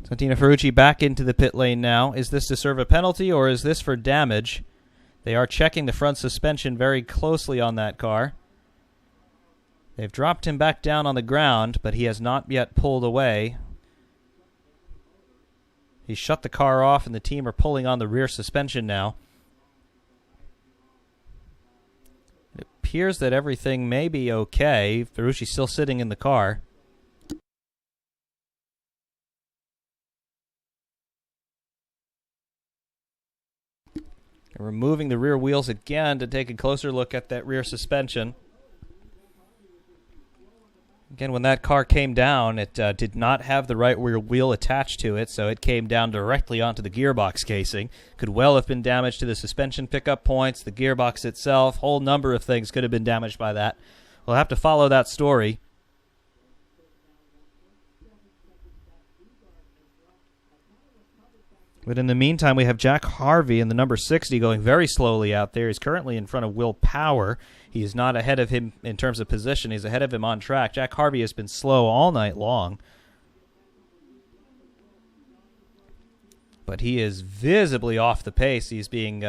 A: Santino Ferrucci back into the pit lane now. Is this to serve a penalty or is this for damage? They are checking the front suspension very closely on that car. They've dropped him back down on the ground, but he has not yet pulled away. He shut the car off, and the team are pulling on the rear suspension now. It appears that everything may be okay. Ferrucci's still sitting in the car. They're removing the rear wheels again to take a closer look at that rear suspension. Again, when that car came down, it did not have the right rear wheel attached to it, so it came down directly onto the gearbox casing. Could well have been damage to the suspension pickup points, the gearbox itself, whole number of things could have been damaged by that. We'll have to follow that story. But in the meantime, we have Jack Harvey in the number 60 going very slowly out there. He's currently in front of Will Power. He's not ahead of him in terms of position. He's ahead of him on track. Jack Harvey has been slow all night long. But he is visibly off the pace. He's being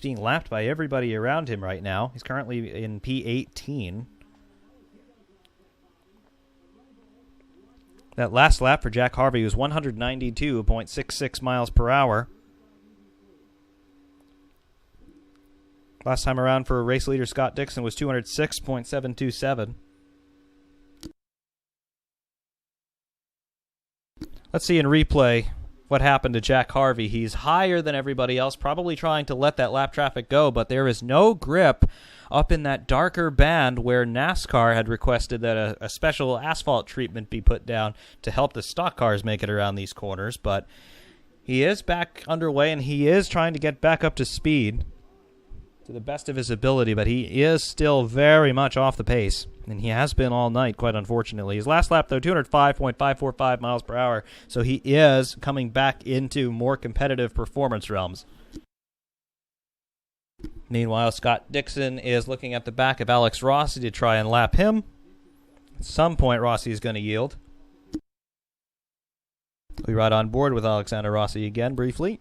A: lapped by everybody around him right now. He's currently in P18. That last lap for Jack Harvey was 192.66 miles per hour. Last time around for race leader Scott Dixon was 206.727. Let's see in replay what happened to Jack Harvey. He's higher than everybody else, probably trying to let that lap traffic go, but there is no grip up in that darker band where NASCAR had requested that a special asphalt treatment be put down to help the stock cars make it around these corners. But he is back underway, and he is trying to get back up to speed to the best of his ability, but he is still very much off the pace, and he has been all night, quite unfortunately. His last lap, though, 205.545 miles per hour, so he is coming back into more competitive performance realms. Meanwhile, Scott Dixon is looking at the back of Alex Rossi to try and lap him. At some point, Rossi is going to yield. We ride on board with Alexander Rossi again briefly.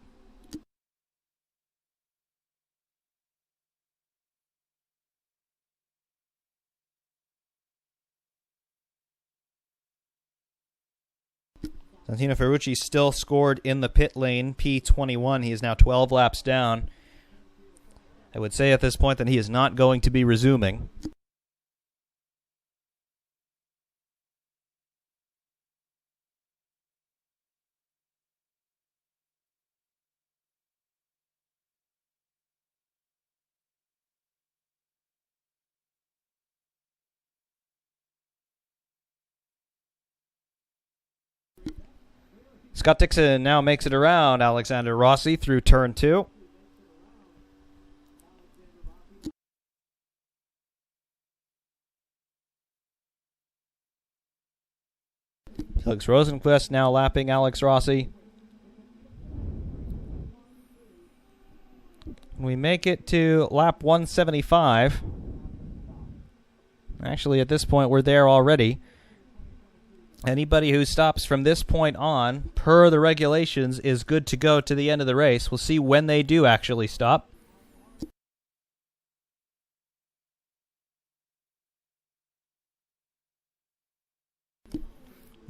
A: Santino Ferrucci still scored in the pit lane, P21. He is now 12 laps down. I would say at this point that he is not going to be resuming. Scott Dixon now makes it around Alexander Rossi through turn 2. Felix Rosenqvist now lapping Alex Rossi. We make it to lap 175. Actually, at this point, we're there already. Anybody who stops from this point on, per the regulations, is good to go to the end of the race. We'll see when they do actually stop.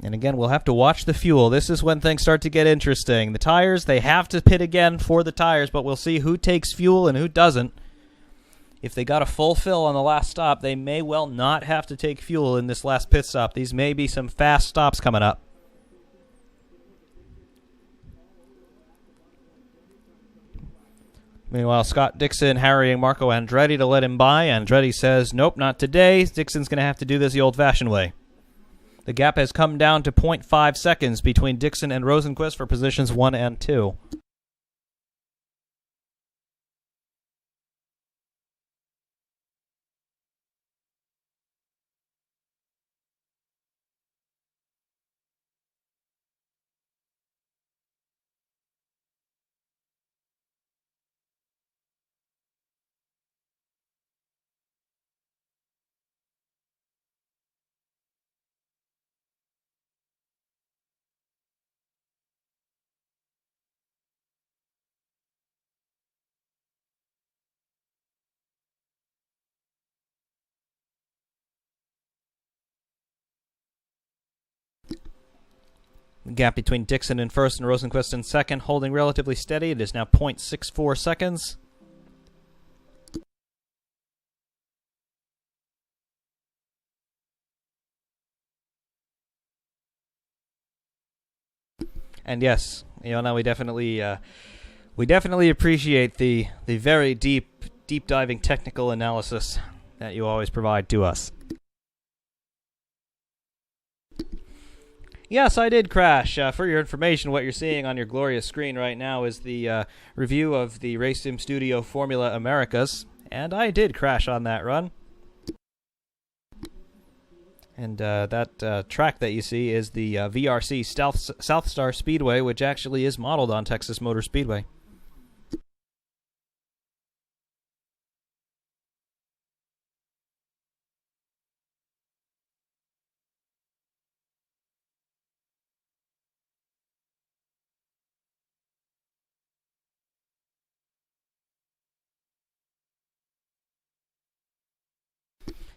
A: And again, we'll have to watch the fuel. This is when things start to get interesting. The tires, they have to pit again for the tires, but we'll see who takes fuel and who doesn't. If they got a full fill on the last stop, they may well not have to take fuel in this last pit stop. These may be some fast stops coming up. Meanwhile, Scott Dixon harrying Marco Andretti to let him by. Andretti says, nope, not today. Dixon's going to have to do this the old-fashioned way. The gap has come down to 0.5 seconds between Dixon and Rosenqvist for positions 1 and 2. The gap between Dixon in first and Rosenqvist in second holding relatively steady. It is now 0.64 seconds. And yes, now we definitely appreciate the very deep diving technical analysis that you always provide to us. Yes, I did crash. For your information, what you're seeing on your glorious screen right now is the review of the Race Sim Studio Formula Americas, and I did crash on that run. And that track that you see is the VRC South Star Speedway, which actually is modeled on Texas Motor Speedway.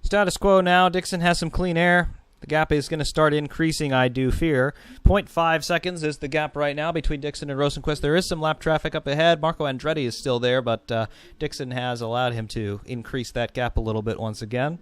A: Status quo now. Dixon has some clean air. The gap is going to start increasing, I do fear. 0.5 seconds is the gap right now between Dixon and Rosenqvist. There is some lap traffic up ahead. Marco Andretti is still there, but Dixon has allowed him to increase that gap a little bit once again.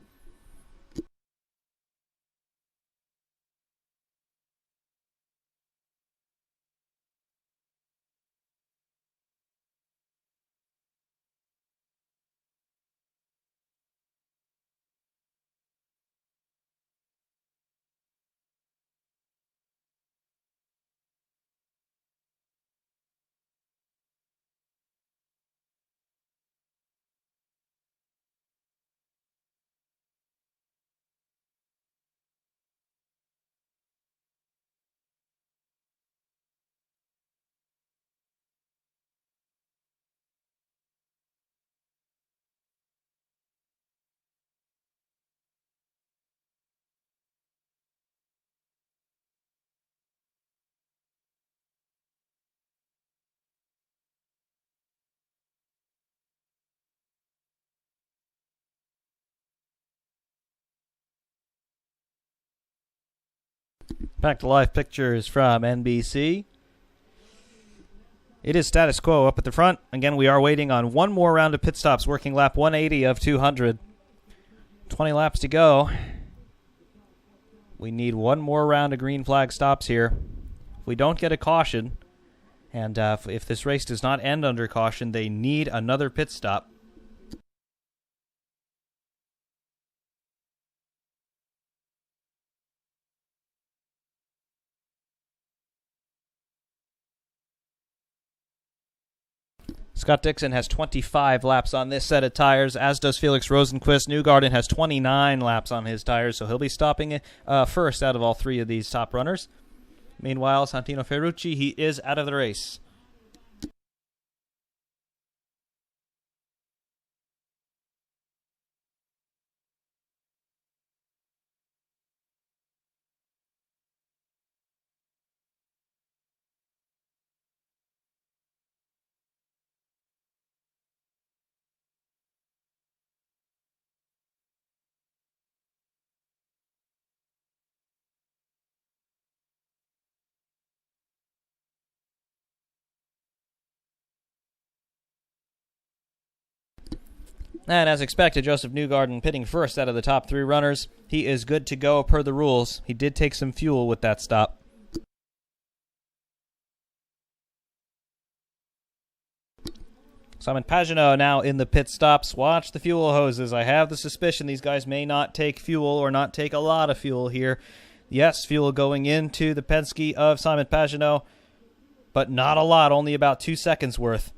A: Back to live pictures from NBC. It is status quo up at the front. Again, we are waiting on one more round of pit stops, working lap 180 of 200. 20 laps to go. We need one more round of green flag stops here. If we don't get a caution, and if this race does not end under caution, they need another pit stop. Scott Dixon has 25 laps on this set of tires, as does Felix Rosenqvist. Newgarden has 29 laps on his tires, so he'll be stopping first out of all three of these top runners. Meanwhile, Santino Ferrucci, he is out of the race. And as expected, Joseph Newgarden pitting first out of the top three runners. He is good to go per the rules. He did take some fuel with that stop. Simon Pagenaud now in the pit stops. Watch the fuel hoses. I have the suspicion these guys may not take fuel or not take a lot of fuel here. Yes, fuel going into the Penske of Simon Pagenaud, but not a lot, only about 2 seconds worth.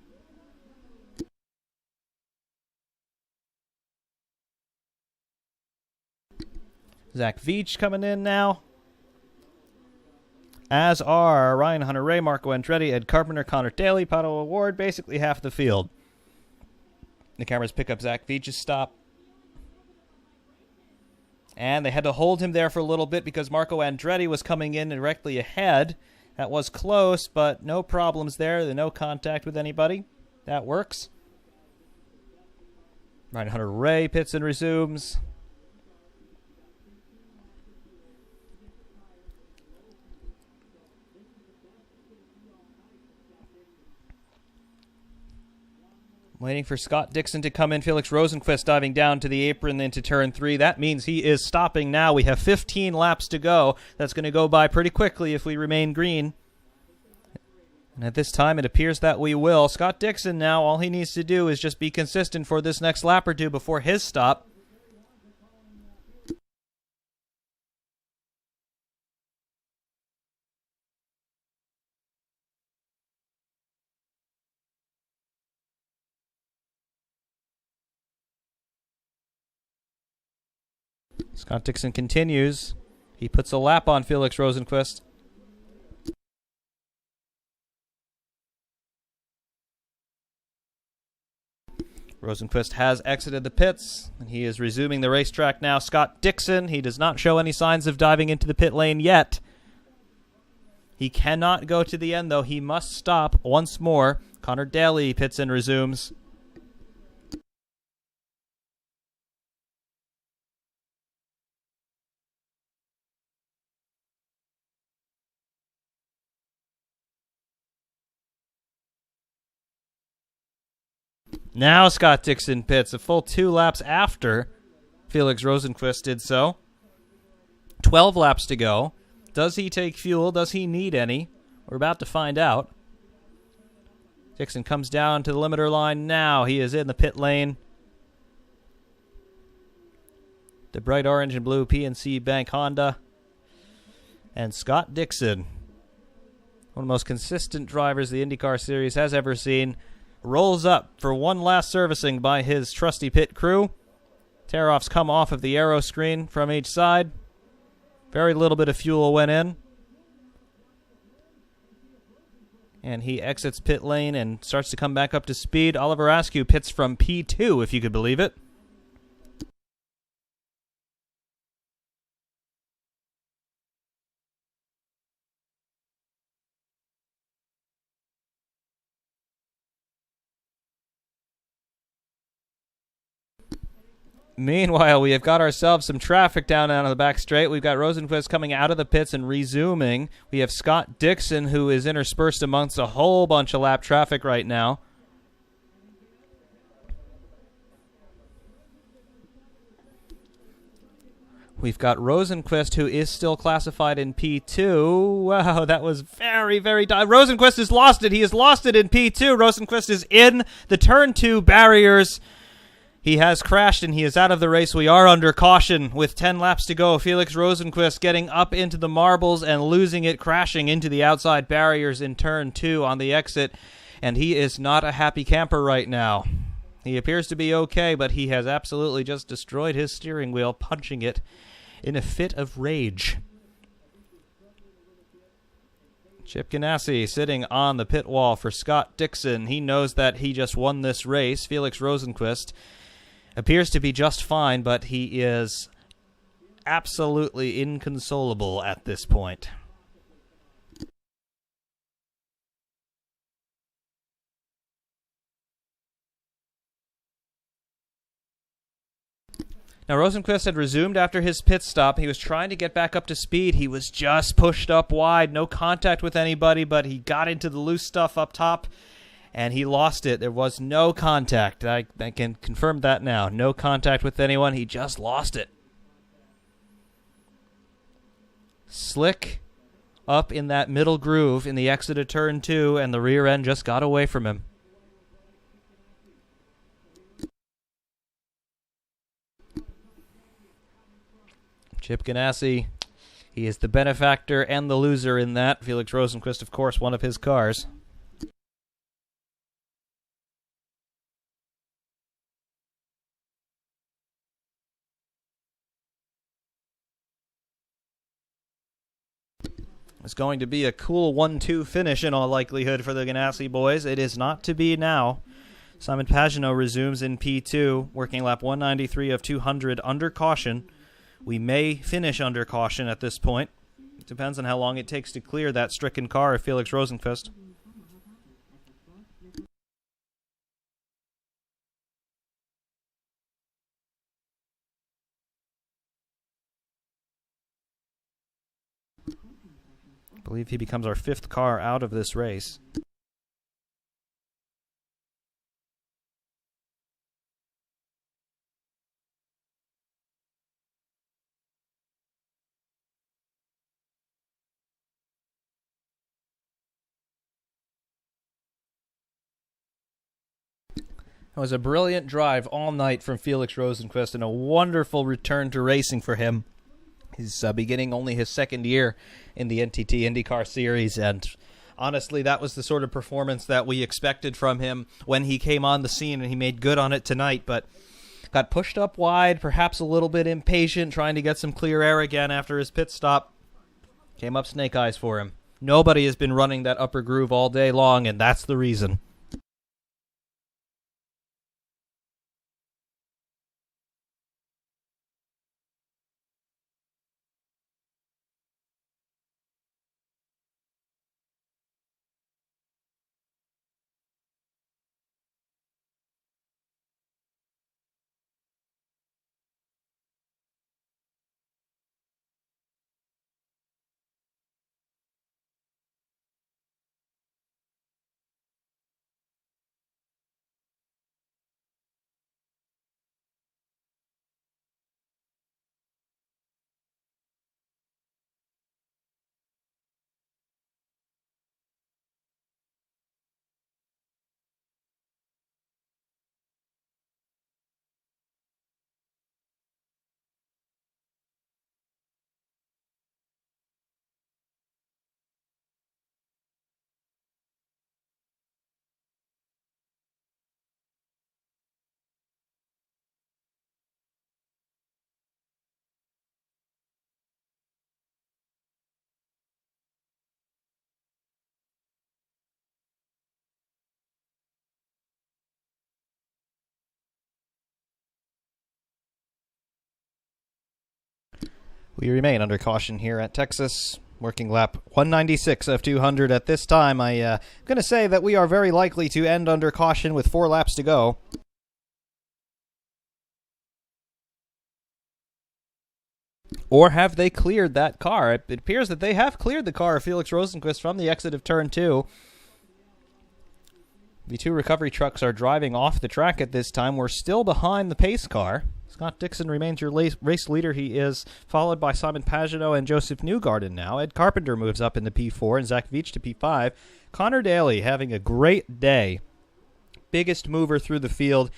A: Zach Veach coming in now. As are Ryan Hunter-Reay, Marco Andretti, Ed Carpenter, Connor Daly, Pato O'Ward, basically half the field. The cameras pick up Zach Veach's stop. And they had to hold him there for a little bit because Marco Andretti was coming in directly ahead. That was close, but no problems there. No contact with anybody. That works. Ryan Hunter-Reay pits and resumes. Waiting for Scott Dixon to come in. Felix Rosenqvist diving down to the apron into turn 3. That means he is stopping now. We have 15 laps to go. That's going to go by pretty quickly if we remain green. And at this time, it appears that we will. Scott Dixon now, all he needs to do is just be consistent for this next lap or two before his stop. Scott Dixon continues. He puts a lap on Felix Rosenqvist. Rosenqvist has exited the pits, and he is resuming the racetrack now. Scott Dixon, he does not show any signs of diving into the pit lane yet. He cannot go to the end, though. He must stop once more. Connor Daly pits and resumes. Now Scott Dixon pits a full 2 laps after Felix Rosenqvist did so. 12 laps to go. Does he take fuel? Does he need any? We're about to find out. Dixon comes down to the limiter line now. He is in the pit lane. The bright orange and blue PNC Bank Honda. And Scott Dixon, one of the most consistent drivers the IndyCar Series has ever seen, rolls up for one last servicing by his trusty pit crew. Tear-offs come off of the Aeroscreen from each side. Very little bit of fuel went in. And he exits pit lane and starts to come back up to speed. Oliver Askew pits from P2, if you could believe it. Meanwhile, we have got ourselves some traffic down on the back straight. We've got Rosenqvist coming out of the pits and resuming. We have Scott Dixon, who is interspersed amongst a whole bunch of lap traffic right now. We've got Rosenqvist, who is still classified in P2. Wow, that was very, very... Rosenqvist has lost it. He has lost it in P2. Rosenqvist is in the Turn 2 barriers. He has crashed, and he is out of the race. We are under caution with 10 laps to go. Felix Rosenqvist getting up into the marbles and losing it, crashing into the outside barriers in Turn 2 on the exit. And he is not a happy camper right now. He appears to be okay, but he has absolutely just destroyed his steering wheel, punching it in a fit of rage. Chip Ganassi sitting on the pit wall for Scott Dixon. He knows that he just won this race. Felix Rosenqvist appears to be just fine, but he is absolutely inconsolable at this point. Now, Rosenqvist had resumed after his pit stop. He was trying to get back up to speed. He was just pushed up wide. No contact with anybody, but he got into the loose stuff up top, and he lost it. There was no contact. I can confirm that now. No contact with anyone. He just lost it. Slick up in that middle groove in the exit of Turn 2, and the rear end just got away from him. Chip Ganassi, he is the benefactor and the loser in that. Felix Rosenqvist, of course, one of his cars. It's going to be a cool 1-2 finish in all likelihood for the Ganassi boys. It is not to be now. Simon Pagenaud resumes in P2, working lap 193 of 200 under caution. We may finish under caution at this point. It depends on how long it takes to clear that stricken car of Felix Rosenqvist. I believe he becomes our 5th car out of this race. It was a brilliant drive all night from Felix Rosenqvist and a wonderful return to racing for him. He's beginning only his 2nd year in the NTT IndyCar Series, and honestly, that was the sort of performance that we expected from him when he came on the scene, and he made good on it tonight, but got pushed up wide, perhaps a little bit impatient, trying to get some clear air again after his pit stop. Came up snake eyes for him. Nobody has been running that upper groove all day long, and that's the reason. We remain under caution here at Texas, working lap 196 of 200 at this time. I'm going to say that we are very likely to end under caution with 4 laps to go. Or have they cleared that car? It appears that they have cleared the car of Felix Rosenqvist from the exit of Turn 2. The two recovery trucks are driving off the track at this time. We're still behind the pace car. Scott Dixon remains your race leader. He is followed by Simon Pagenaud and Joseph Newgarden now. Ed Carpenter moves up into P4 and Zach Veach to P5. Connor Daly having a great day. Biggest mover through the field.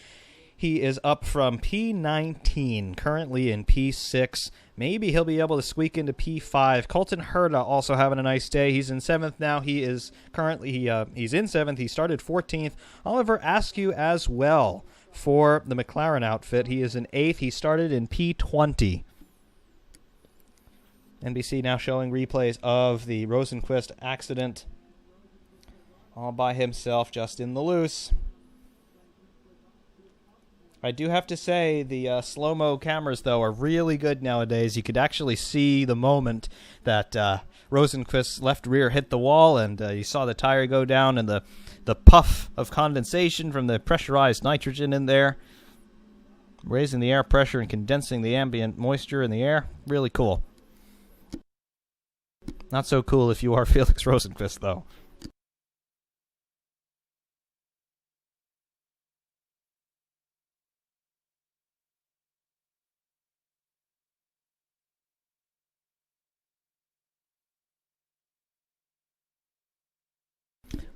A: He is up from P19, currently in P6. Maybe he'll be able to squeak into P5. Colton Herta also having a nice day. He's in 7th now. He is currently he's in 7th. He started 14th. Oliver Askew as well for the McLaren outfit. He is in 8th. He started in P20. NBC now showing replays of the Rosenqvist accident. All by himself, just in the loose. I do have to say the slow-mo cameras, though, are really good nowadays. You could actually see the moment that Rosenqvist's left rear hit the wall, and you saw the tire go down and the puff of condensation from the pressurized nitrogen in there, raising the air pressure and condensing the ambient moisture in the air. Really cool. Not so cool if you are Felix Rosenqvist, though.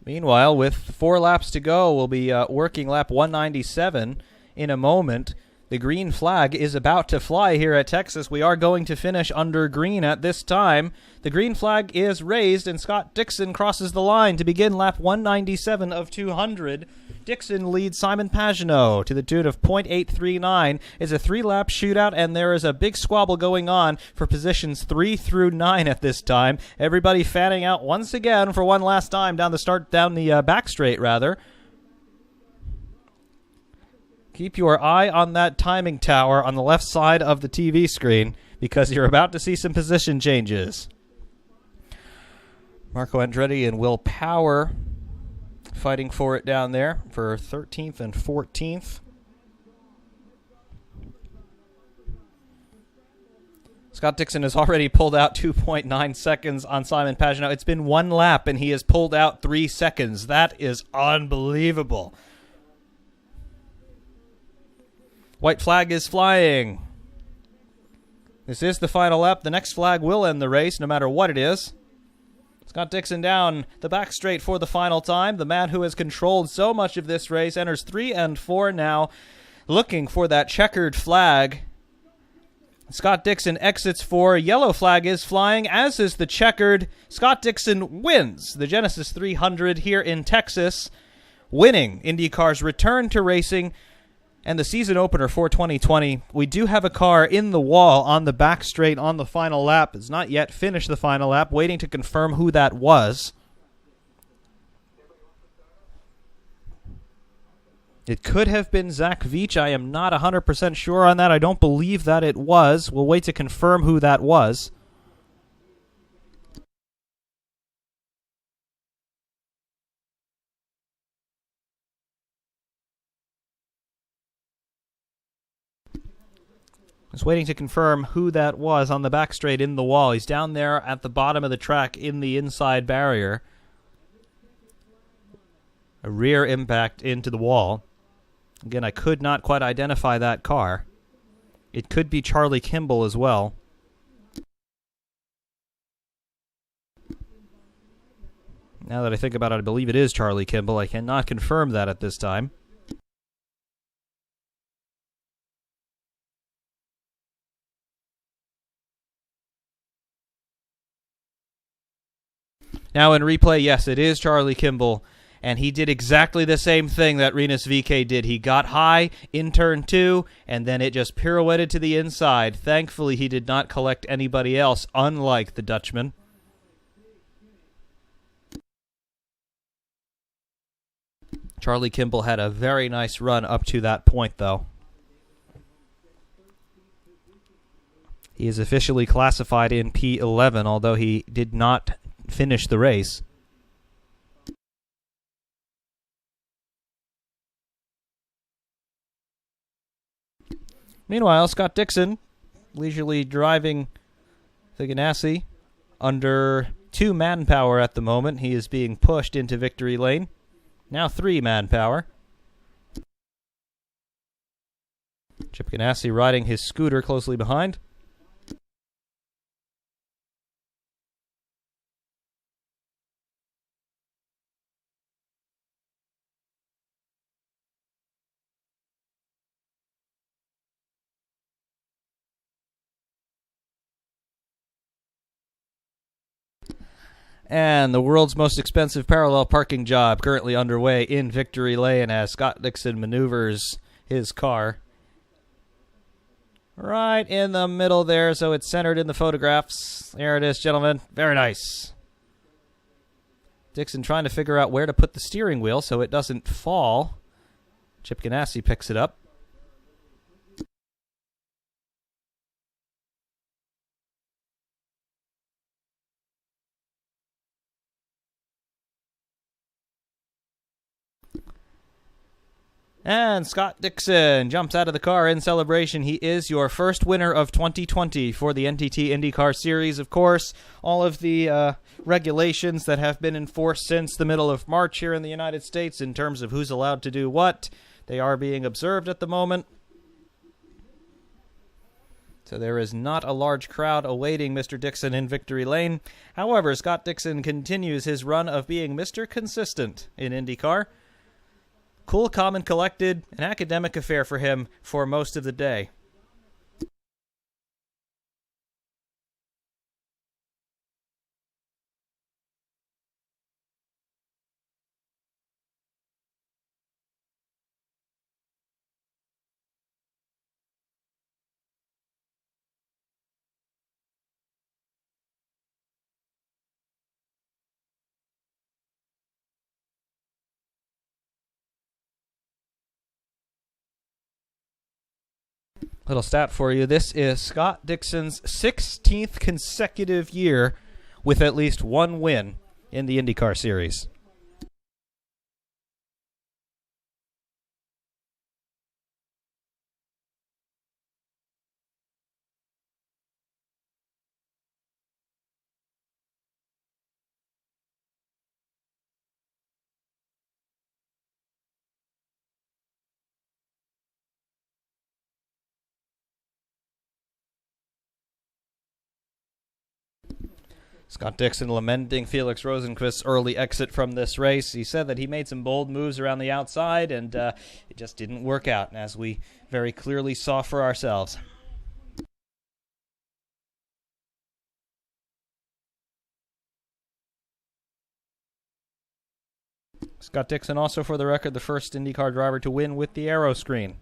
A: Meanwhile, with 4 laps to go, we'll be working lap 197 in a moment. The green flag is about to fly here at Texas. We are going to finish under green at this time. The green flag is raised, and Scott Dixon crosses the line to begin lap 197 of 200. Dixon leads Simon Pagenaud to the tune of .839. It's a 3-lap shootout, and there is a big squabble going on for positions 3 through 9 at this time. Everybody fanning out once again for one last time down the back straight, rather. Keep your eye on that timing tower on the left side of the TV screen, because you're about to see some position changes. Marco Andretti and Will Power fighting for it down there for 13th and 14th. Scott Dixon has already pulled out 2.9 seconds on Simon Pagenaud. It's been 1 lap, and he has pulled out 3 seconds. That is unbelievable. White flag is flying. This is the final lap. The next flag will end the race, no matter what it is. Scott Dixon down the back straight for the final time. The man who has controlled so much of this race enters 3 and 4 now, looking for that checkered flag. Scott Dixon exits 4. Yellow flag is flying, as is the checkered. Scott Dixon wins the Genesys 300 here in Texas, winning IndyCar's return to racing and the season opener for 2020. We do have a car in the wall on the back straight on the final lap. It's not yet finished the final lap, waiting to confirm who that was. It could have been Zach Veach. I am not 100% sure on that. I don't believe that it was. We'll wait to confirm who that was. Just waiting to confirm who that was on the back straight in the wall. He's down there at the bottom of the track in the inside barrier. A rear impact into the wall. Again, I could not quite identify that car. It could be Charlie Kimball as well. Now that I think about it, I believe it is Charlie Kimball. I cannot confirm that at this time. Now in replay, yes, it is Charlie Kimball, and he did exactly the same thing that Rinus VeeKay did. He got high in turn 2, and then it just pirouetted to the inside. Thankfully, he did not collect anybody else, unlike the Dutchman. Charlie Kimball had a very nice run up to that point, though. He is officially classified in P11, although he did not finish the race. Meanwhile, Scott Dixon leisurely driving The Genesys under 2 manpower at the moment. He is being pushed into victory lane. Now 3 manpower. Chip Genesys riding his scooter closely behind. And the world's most expensive parallel parking job currently underway in victory lane as Scott Dixon maneuvers his car right in the middle there, so it's centered in the photographs. There it is, gentlemen. Very nice. Dixon trying to figure out where to put the steering wheel so it doesn't fall. Chip Genesys picks it up. And Scott Dixon jumps out of the car in celebration. He is your first winner of 2020 for the NTT IndyCar Series. Of course, all of the regulations that have been enforced since the middle of March here in the United States in terms of who's allowed to do what, they are being observed at the moment. So there is not a large crowd awaiting Mr. Dixon in victory lane. However, Scott Dixon continues his run of being Mr. Consistent in IndyCar. Cool, calm, and collected, an academic affair for him for most of the day. Little stat for you. This is Scott Dixon's 16th consecutive year with at least one win in the IndyCar Series. Scott Dixon lamenting Felix Rosenqvist's early exit from this race. He said that he made some bold moves around the outside, and it just didn't work out, as we very clearly saw for ourselves. Scott Dixon also, for the record, the first IndyCar driver to win with the Aeroscreen.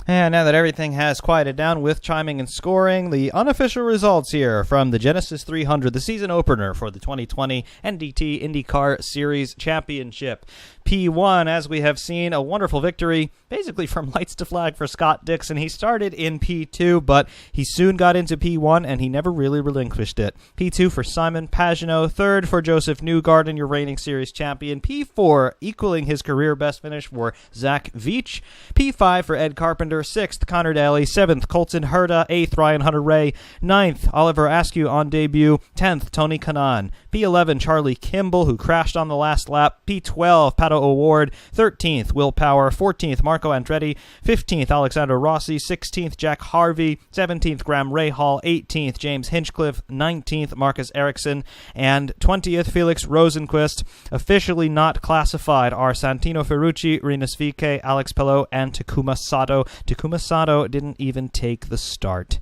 A: And now that everything has quieted down with chiming and scoring, the unofficial results here from the Genesys 300, the season opener for the 2020 NDT IndyCar Series Championship. P1, as we have seen, a wonderful victory, basically from lights to flag for Scott Dixon. He started in P2, but he soon got into P1, and he never really relinquished it. P2 for Simon Pagenaud, third for Joseph Newgarden, your reigning series champion. P4, equaling his career best finish for Zach Veach. P5 for Ed Carpenter, sixth Connor Daly, seventh Colton Herta, eighth Ryan Hunter-Ray, ninth Oliver Askew on debut, 10th Tony Kanaan. P11 Charlie Kimball, who crashed on the last lap. P12 Pato O'Ward, 13th Will Power, 14th Marco Andretti, 15th Alexander Rossi, 16th Jack Harvey, 17th Graham Rahal, 18th James Hinchcliffe, 19th Marcus Ericsson, and 20th Felix Rosenqvist. Officially not classified are Santino Ferrucci, Rinus VK, Alex Pelot, and Takuma Sato. Takuma Sato didn't even take the start.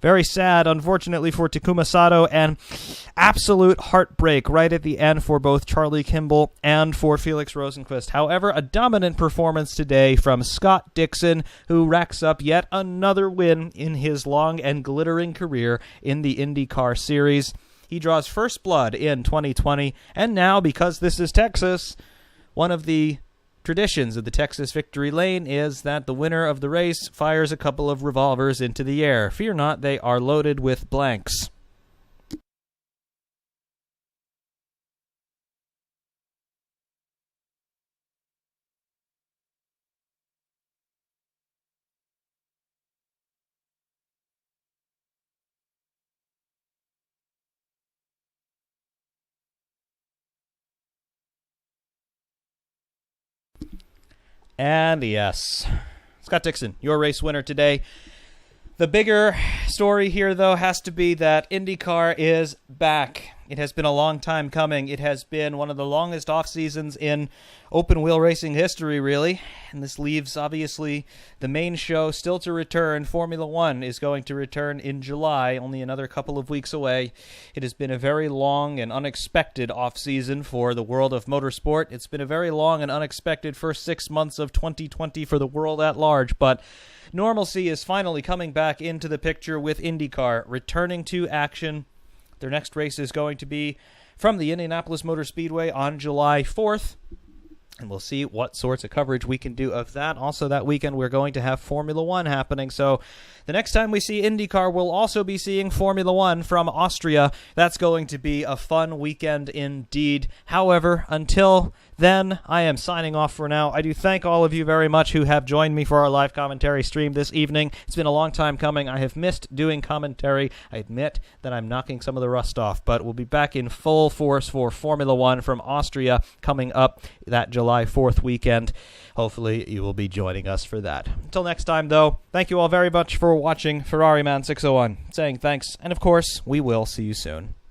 A: Very sad, unfortunately, for Takuma Sato, and absolute heartbreak right at the end for both Charlie Kimball and for Felix Rosenqvist. However, a dominant performance today from Scott Dixon, who racks up yet another win in his long and glittering career in the IndyCar series. He draws first blood in 2020, and now, because this is Texas, one of the traditions of the Texas Victory Lane is that the winner of the race fires a couple of revolvers into the air. Fear not, they are loaded with blanks. And yes, Scott Dixon, your race winner today. The bigger story here, though, has to be that IndyCar is back. It has been a long time coming. It has been one of the longest off seasons in open-wheel racing history, really. And this leaves, obviously, the main show still to return. Formula One is going to return in July, only another couple of weeks away. It has been a very long and unexpected off-season for the world of motorsport. It's been a very long and unexpected first 6 months of 2020 for the world at large, but normalcy is finally coming back into the picture with IndyCar returning to action. Their next race is going to be from the Indianapolis Motor Speedway on July 4th. And we'll see what sorts of coverage we can do of that. Also, that weekend, we're going to have Formula One happening. So the next time we see IndyCar, we'll also be seeing Formula One from Austria. That's going to be a fun weekend indeed. However, until then, I am signing off for now. I do thank all of you very much who have joined me for our live commentary stream this evening. It's been a long time coming. I have missed doing commentary. I admit that I'm knocking some of the rust off, but we'll be back in full force for Formula One from Austria coming up that July 4th weekend. Hopefully, you will be joining us for that. Until next time, though, thank you all very much for watching. Ferrariman601 saying thanks, and of course, we will see you soon.